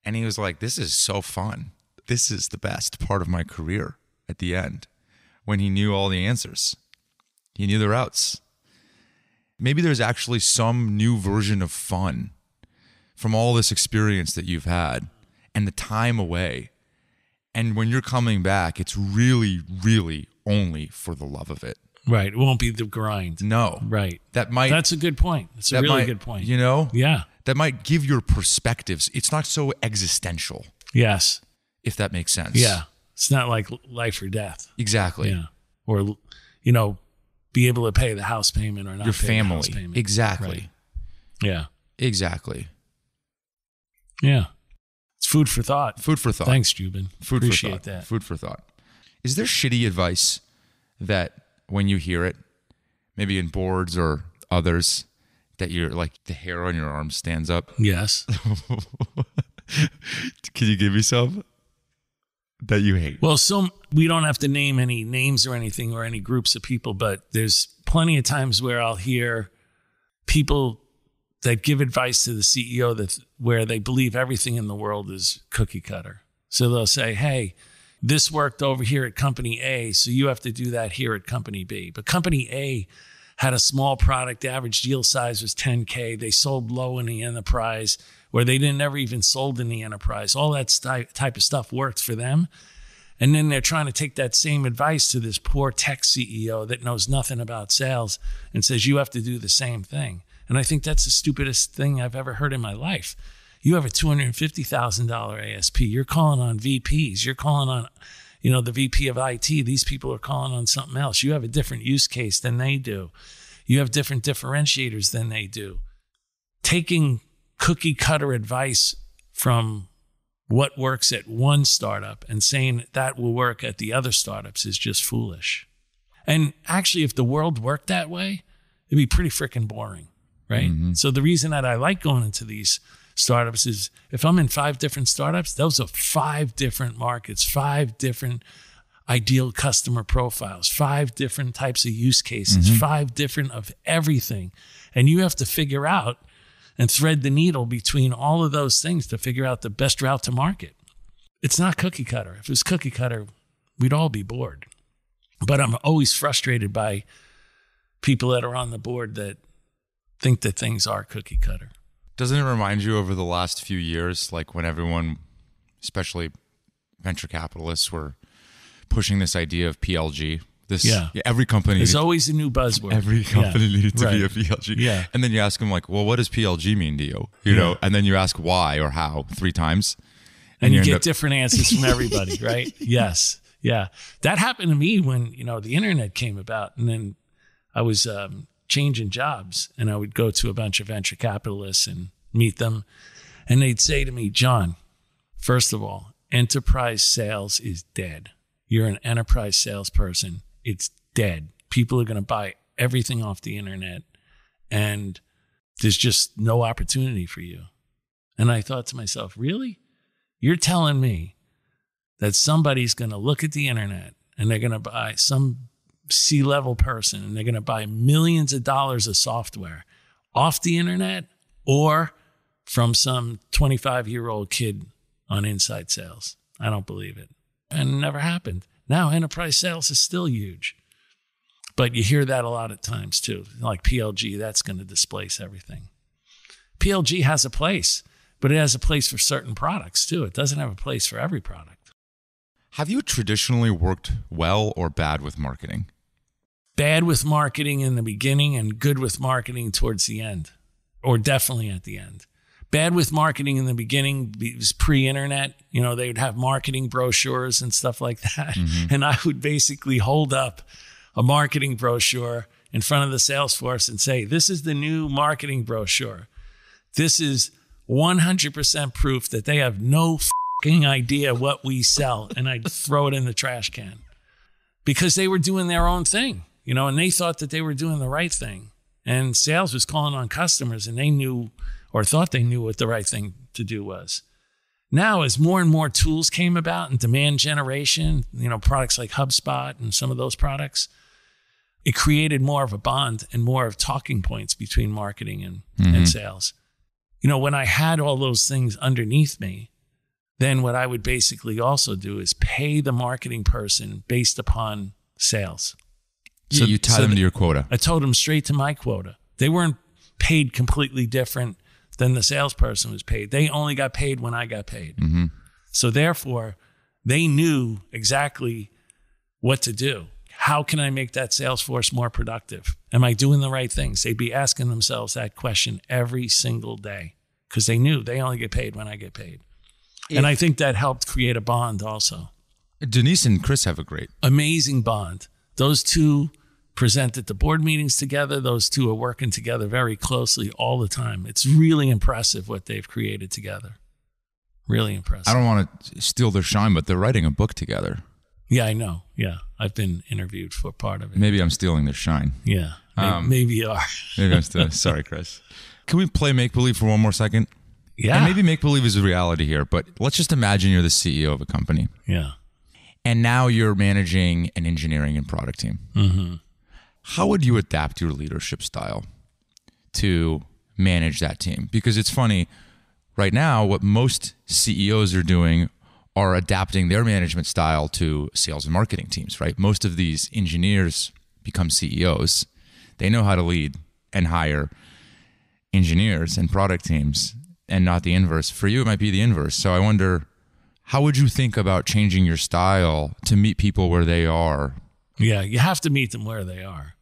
And he was like, this is so fun. This is the best part of my career at the end, when he knew all the answers. He knew the routes. Maybe there's actually some new version of fun from all this experience that you've had and the time away. And when you're coming back, it's really, really only for the love of it. Right. It won't be the grind. No. Right. That's a good point. It's a really good point. Yeah. That might give your perspectives. It's not so existential. Yes. If that makes sense. Yeah. It's not like life or death. Exactly. Yeah. Or, be able to pay the house payment or not your pay family. The house payment. Exactly. Right. Yeah. Exactly. Yeah. It's food for thought. Food for thought. Thanks, Jubin. Appreciate that. Food for thought. Is there shitty advice that when you hear it, maybe in boards or others, that you're like the hair on your arm stands up? Yes. Can you give me some that you hate? Well, we don't have to name any names or anything or any groups of people, but there's plenty of times where I'll hear people that give advice to the CEO where they believe everything in the world is cookie cutter. So they'll say, hey, this worked over here at company A, so you have to do that here at company B. But company A had a small product, average deal size was $10K. They sold low in the enterprise, or they never even sold in the enterprise. All that type of stuff worked for them. And then they're trying to take that same advice to this poor tech CEO that knows nothing about sales and says, you have to do the same thing. And I think that's the stupidest thing I've ever heard in my life. You have a $250,000 ASP. You're calling on VPs. You're calling on, the VP of IT. These people are calling on something else. You have a different use case than they do. You have different differentiators than they do. Taking cookie cutter advice from what works at one startup and saying that will work at the other startups is just foolish. And actually, if the world worked that way, it'd be pretty freaking boring, right? Mm-hmm. So the reason that I like going into these startups is if I'm in 5 different startups, those are 5 different markets, 5 different ideal customer profiles, 5 different types of use cases, 5 different of everything. And you have to figure out and thread the needle between all of those things to figure out the best route to market. It's not cookie cutter. If it was cookie cutter, we'd all be bored. But I'm always frustrated by people that are on the board that think that things are cookie cutter. Doesn't it remind you over the last few years, like when everyone, especially venture capitalists, were pushing this idea of PLG? Every company. There's always a new buzzword. Every company needed to be a PLG. Yeah. And then you ask them like, well, what does PLG mean to you? You know, and then you ask why or how 3 times. And you get different answers from everybody, right? Yes. Yeah. That happened to me when, the internet came about, and then I was changing jobs, and I would go to a bunch of venture capitalists and meet them. And they'd say to me, John, first of all, enterprise sales is dead. You're an enterprise salesperson. It's dead. People are going to buy everything off the internet, and there's just no opportunity for you. And I thought to myself, really? You're telling me that somebody's going to look at the internet and they're going to buy some C-level person and they're going to buy millions of dollars of software off the internet or from some 25-year-old kid on inside sales? I don't believe it. and it never happened. Now enterprise sales is still huge. But you hear that a lot of times too. Like PLG, that's going to displace everything. PLG has a place, but it has a place for certain products too. It doesn't have a place for every product. Have you traditionally worked well or bad with marketing? Bad with marketing in the beginning and good with marketing towards the end, or definitely at the end. Bad with marketing in the beginning, it was pre-internet. You know, they would have marketing brochures and stuff like that. Mm-hmm. And I would basically hold up a marketing brochure in front of the sales force and say, this is the new marketing brochure. This is 100% proof that they have no fucking idea what we sell. And I'd throw it in the trash can because they were doing their own thing, you know, and they thought that they were doing the right thing. And sales was calling on customers and they knew or thought they knew what the right thing to do was. Now, as more and more tools came about and demand generation, you know, products like HubSpot and some of those products, it created more of a bond and more of talking points between marketing and sales. You know, when I had all those things underneath me, then what I would basically also do is pay the marketing person based upon sales. So you tie them to your quota. I told them straight to my quota. They weren't paid completely different than the salesperson was paid. They only got paid when I got paid. Mm-hmm. So therefore, they knew exactly what to do. How can I make that sales force more productive? Am I doing the right things? They'd be asking themselves that question every single day because they knew they only get paid when I get paid. And I think that helped create a bond also. Denise and Chris have a great, amazing bond. Those two present at the board meetings together. Those two are working together very closely all the time. It's really impressive what they've created together. Really impressive. I don't want to steal their shine, but they're writing a book together. Yeah, I know. Yeah. I've been interviewed for part of it. Maybe I'm stealing their shine. Yeah. Maybe you are. Maybe I'm still, sorry, Chris. Can we play make-believe for one more second? Yeah. And maybe make-believe is a reality here, but let's just imagine you're the CEO of a company. Yeah. And now you're managing an engineering and product team. Mm-hmm. How would you adapt your leadership style to manage that team? Because it's funny, right now, what most CEOs are doing are adapting their management style to sales and marketing teams, right? Most of these engineers become CEOs. They know how to lead and hire engineers and product teams and not the inverse. For you, it might be the inverse. So I wonder, how would you think about changing your style to meet people where they are? Yeah, you have to meet them where they are.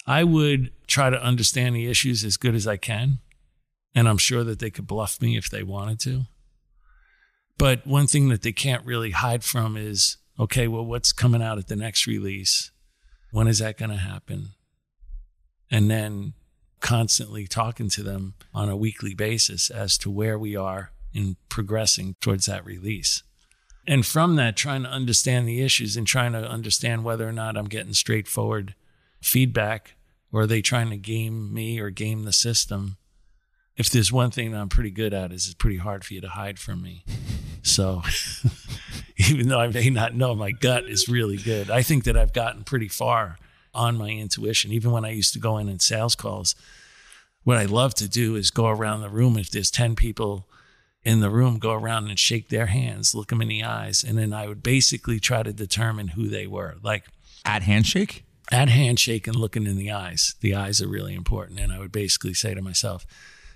I would try to understand the issues as good as I can. And I'm sure that they could bluff me if they wanted to. But one thing that they can't really hide from is, okay, well, what's coming out at the next release? When is that going to happen? And then constantly talking to them on a weekly basis as to where we are in progressing towards that release. And from that, trying to understand the issues and trying to understand whether or not I'm getting straightforward feedback or are they trying to game me or game the system. If there's one thing that I'm pretty good at is it's pretty hard for you to hide from me. So even though I may not know, my gut is really good. I think that I've gotten pretty far on my intuition. Even when I used to go in sales calls, what I love to do is go around the room. If there's 10 people in the room, go around and shake their hands, look them in the eyes. And then I would basically try to determine who they were. Like at handshake? At handshake and looking in the eyes. The eyes are really important. And I would basically say to myself,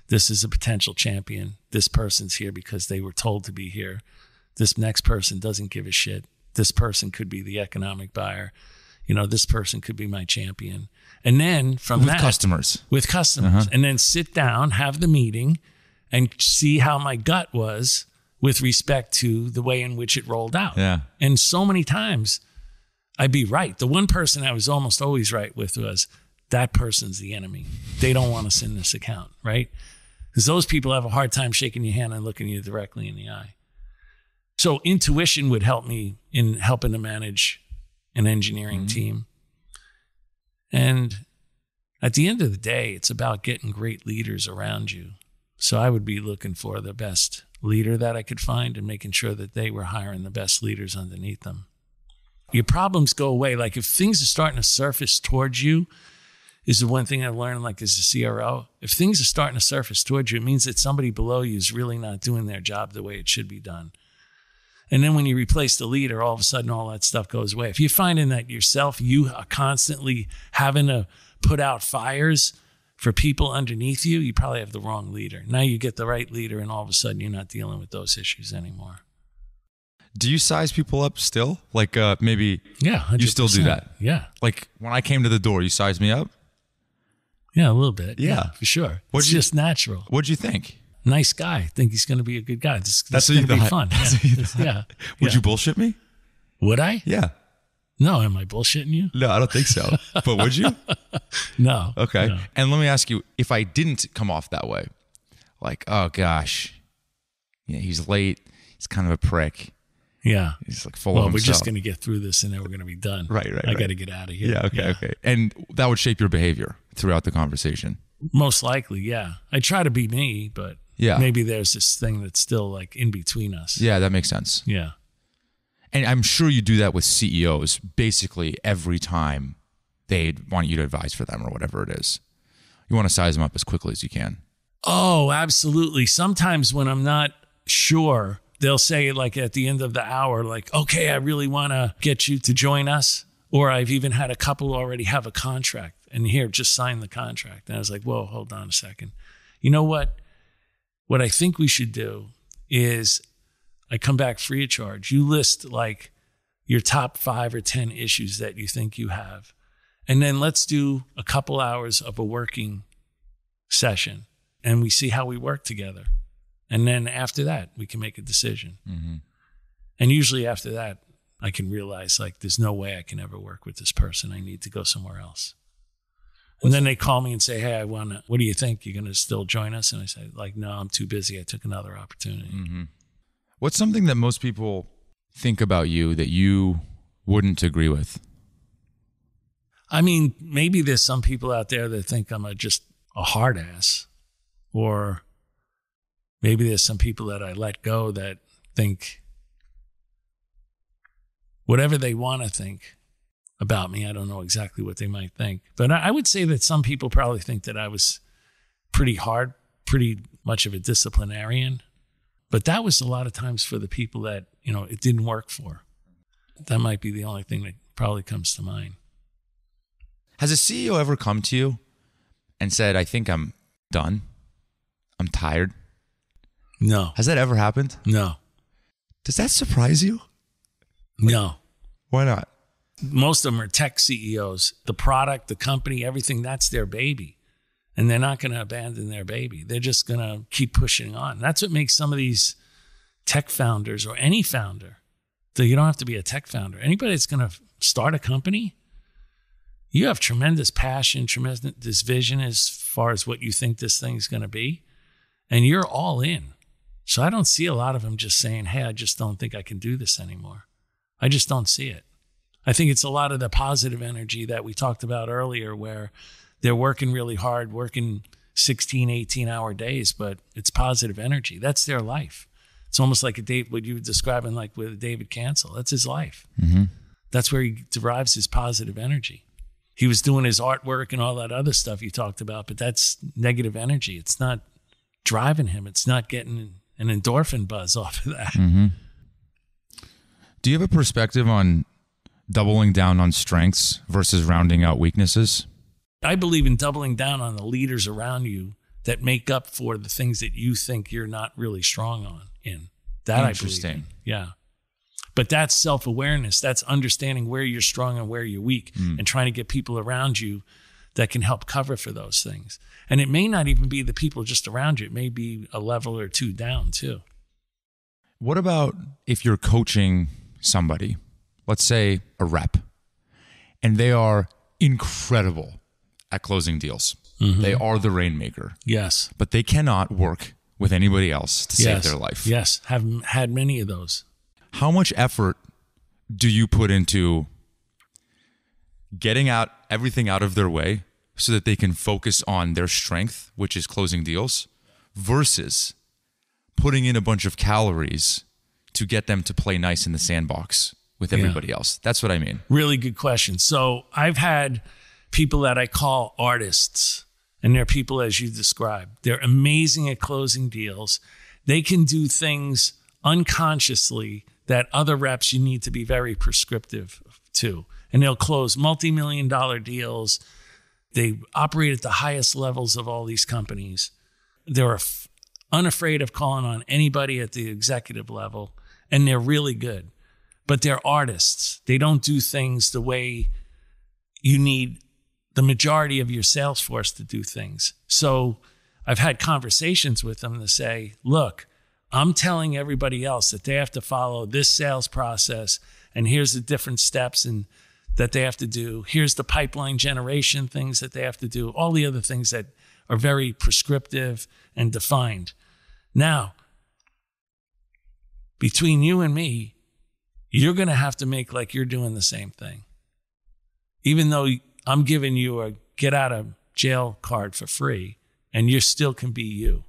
this is a potential champion. This person's here because they were told to be here. This next person doesn't give a shit. This person could be the economic buyer. You know, this person could be my champion. And then from with customers. With customers. And then sit down, have the meeting, and see how my gut was with respect to the way in which it rolled out. Yeah. And so many times I'd be right. The one person I was almost always right with was, that person's the enemy. They don't want us in this account, right? Because those people have a hard time shaking your hand and looking you directly in the eye. So intuition would help me in helping to manage an engineering team. And at the end of the day, it's about getting great leaders around you. So I would be looking for the best leader that I could find and making sure that they were hiring the best leaders underneath them. Your problems go away. Like if things are starting to surface towards you, is the one thing I've learned, like as a CRO. If things are starting to surface towards you, it means that somebody below you is really not doing their job the way it should be done. And then when you replace the leader, all of a sudden all that stuff goes away. If you're finding that yourself, you are constantly having to put out fires for people underneath you, you probably have the wrong leader. Now you get the right leader and all of a sudden you're not dealing with those issues anymore. Do you size people up still? Like maybe 100%. You still do that? Yeah. Like when I came to the door, you sized me up? Yeah, a little bit. Yeah. For sure. It's just natural. What'd you think? Nice guy. Think he's going to be a good guy. This That's is going to be fun. Yeah. Would you bullshit me? Would I? Yeah. No, am I bullshitting you? No, I don't think so. But would you? No. Okay. No. And let me ask you, if I didn't come off that way, like, oh gosh, he's late. He's kind of a prick. Yeah. He's like full of himself. We're just going to get through this and then we're going to be done. Right. I got to get out of here. Yeah. Okay. And that would shape your behavior throughout the conversation. Most likely, yeah. I try to be me, but maybe there's this thing that's still like in between us. Yeah, that makes sense. Yeah. And I'm sure you do that with CEOs basically every time they want you to advise for them or whatever it is. You want to size them up as quickly as you can. Oh, absolutely. Sometimes when I'm not sure, they'll say like at the end of the hour, like, okay, I really want to get you to join us. Or I've even had a couple already have a contract and here, just sign the contract. And I was like, whoa, hold on a second. You know what? What I think we should do is I come back free of charge. You list like your top 5 or 10 issues that you think you have. And then let's do a couple hours of a working session and we see how we work together. And then after that, we can make a decision. Mm-hmm. And usually after that, I can realize like, there's no way I can ever work with this person. I need to go somewhere else. And then they call me and say, hey, what do you think? You're going to still join us? And I say like, no, I'm too busy. I took another opportunity. Mm-hmm. What's something that most people think about you that you wouldn't agree with? I mean, maybe there's some people out there that think I'm just a hard ass, or maybe there's some people that I let go that think whatever they want to think about me. I don't know exactly what they might think, but I would say that some people probably think that I was pretty hard, pretty much of a disciplinarian, but that was a lot of times for the people that, it didn't work for. That might be the only thing that probably comes to mind. Has a CEO ever come to you and said, I think I'm done. I'm tired? No. Has that ever happened? No. Does that surprise you? No. Why not? Most of them are tech CEOs. The product, the company, everything, that's their baby. And they're not going to abandon their baby. They're just going to keep pushing on. That's what makes some of these tech founders or any founder, so you don't have to be a tech founder. Anybody that's going to start a company, you have tremendous passion, tremendous vision as far as what you think this thing's going to be. And you're all in. So I don't see a lot of them just saying, hey, I just don't think I can do this anymore. I just don't see it. I think it's a lot of the positive energy that we talked about earlier where they're working really hard, working 16, 18-hour days, but it's positive energy. That's their life. It's almost like what you were describing like with David Cancel. That's his life. Mm-hmm. That's where he derives his positive energy. He was doing his artwork and all that other stuff you talked about, but that's negative energy. It's not driving him. It's not getting an endorphin buzz off of that. Mm-hmm. Do you have a perspective on doubling down on strengths versus rounding out weaknesses? I believe in doubling down on the leaders around you that make up for the things that you think you're not really strong on in. That I believe in. Yeah. But that's self-awareness. That's understanding where you're strong and where you're weak and trying to get people around you that can help cover for those things. And it may not even be the people just around you. It may be a level or two down too. What about if you're coaching somebody, let's say a rep, and they are incredible at closing deals. Mm-hmm. They are the rainmaker. Yes. But they cannot work with anybody else to save their life. Yes. Have had many of those. How much effort do you put into getting everything out of their way so that they can focus on their strength, which is closing deals, versus putting in a bunch of calories to get them to play nice in the sandbox with everybody else? That's what I mean. Really good question. So I've had people that I call artists, and they're people as you described. They're amazing at closing deals. They can do things unconsciously that other reps you need to be very prescriptive to. And they'll close multi-million-dollar deals. They operate at the highest levels of all these companies. They're unafraid of calling on anybody at the executive level, and they're really good. But they're artists. They don't do things the way you need the majority of your sales force to do things. So I've had conversations with them to say, look, I'm telling everybody else that they have to follow this sales process, and here's the different steps and that they have to do. Here's the pipeline generation things that they have to do, all the other things that are very prescriptive and defined. Now, between you and me, you're going to have to make like you're doing the same thing. Even though I'm giving you a get out of jail card for free, and you still can be you.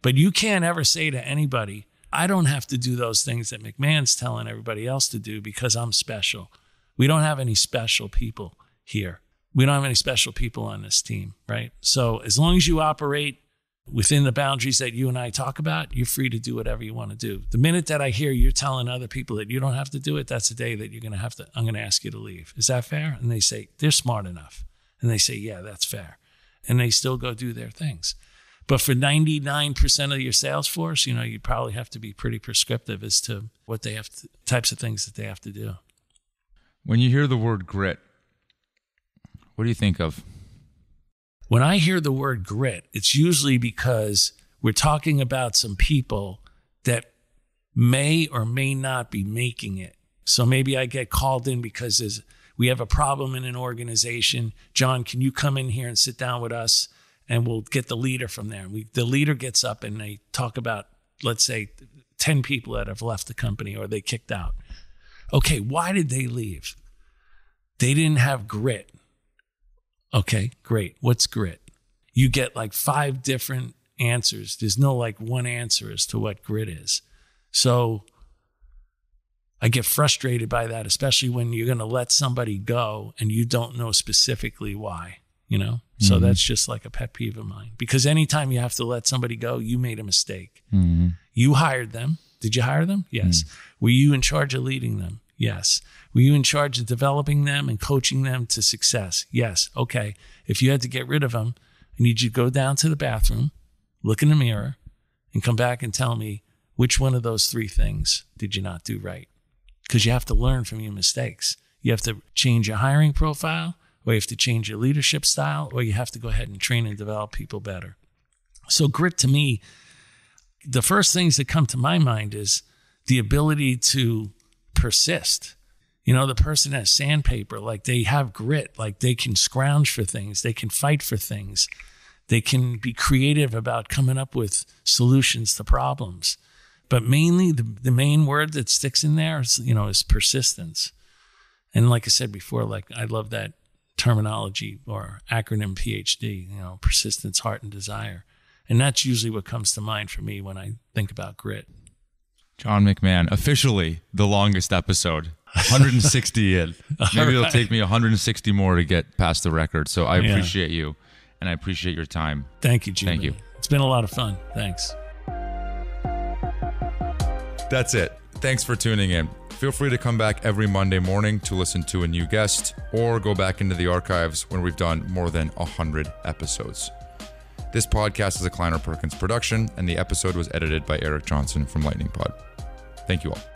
But you can't ever say to anybody, I don't have to do those things that McMahon's telling everybody else to do because I'm special. We don't have any special people here. We don't have any special people on this team, right? So as long as you operate within the boundaries that you and I talk about, you're free to do whatever you want to do. The minute that I hear you're telling other people that you don't have to do it, that's the day that I'm going to ask you to leave. Is that fair? And they say, they're smart enough. And they say, yeah, that's fair. And they still go do their things. But for 99% of your sales force, you probably have to be pretty prescriptive as to what they have to, types of things that they have to do. When you hear the word grit, what do you think of? When I hear the word grit, it's usually because we're talking about some people that may or may not be making it. So maybe I get called in because we have a problem in an organization. John, can you come in here and sit down with us? And we'll get the leader from there. The leader gets up and they talk about, let's say, 10 people that have left the company or they kicked out. Okay, why did they leave? They didn't have grit. Okay, great. What's grit? You get like 5 different answers. There's no like one answer as to what grit is. So I get frustrated by that, especially when you're going to let somebody go and you don't know specifically why, So that's just like a pet peeve of mine. Because anytime you have to let somebody go, you made a mistake. Mm-hmm. You hired them. Did you hire them? Yes. Were you in charge of leading them? Yes. Were you in charge of developing them and coaching them to success? Yes. Okay. If you had to get rid of them, I need you to go down to the bathroom, look in the mirror, and come back and tell me which one of those 3 things did you not do right? Because you have to learn from your mistakes. You have to change your hiring profile, or you have to change your leadership style, or you have to go ahead and train and develop people better. So grit to me, the first things that come to my mind is the ability to persist. The person has sandpaper, like they have grit, like they can scrounge for things, they can fight for things, they can be creative about coming up with solutions to problems. But mainly the main word that sticks in there is, is persistence. And like I said before, like I love that terminology or acronym PhD, persistence, heart, and desire. And that's usually what comes to mind for me when I think about grit. John McMahon, officially the longest episode, 160 in. Maybe it'll take me 160 more to get past the record. So I appreciate you, and I appreciate your time. Thank you, Jimmy. Thank you. It's been a lot of fun. Thanks. That's it. Thanks for tuning in. Feel free to come back every Monday morning to listen to a new guest, or go back into the archives when we've done more than 100 episodes. This podcast is a Kleiner Perkins production, and the episode was edited by Eric Johnson from Lightning Pod. Thank you all.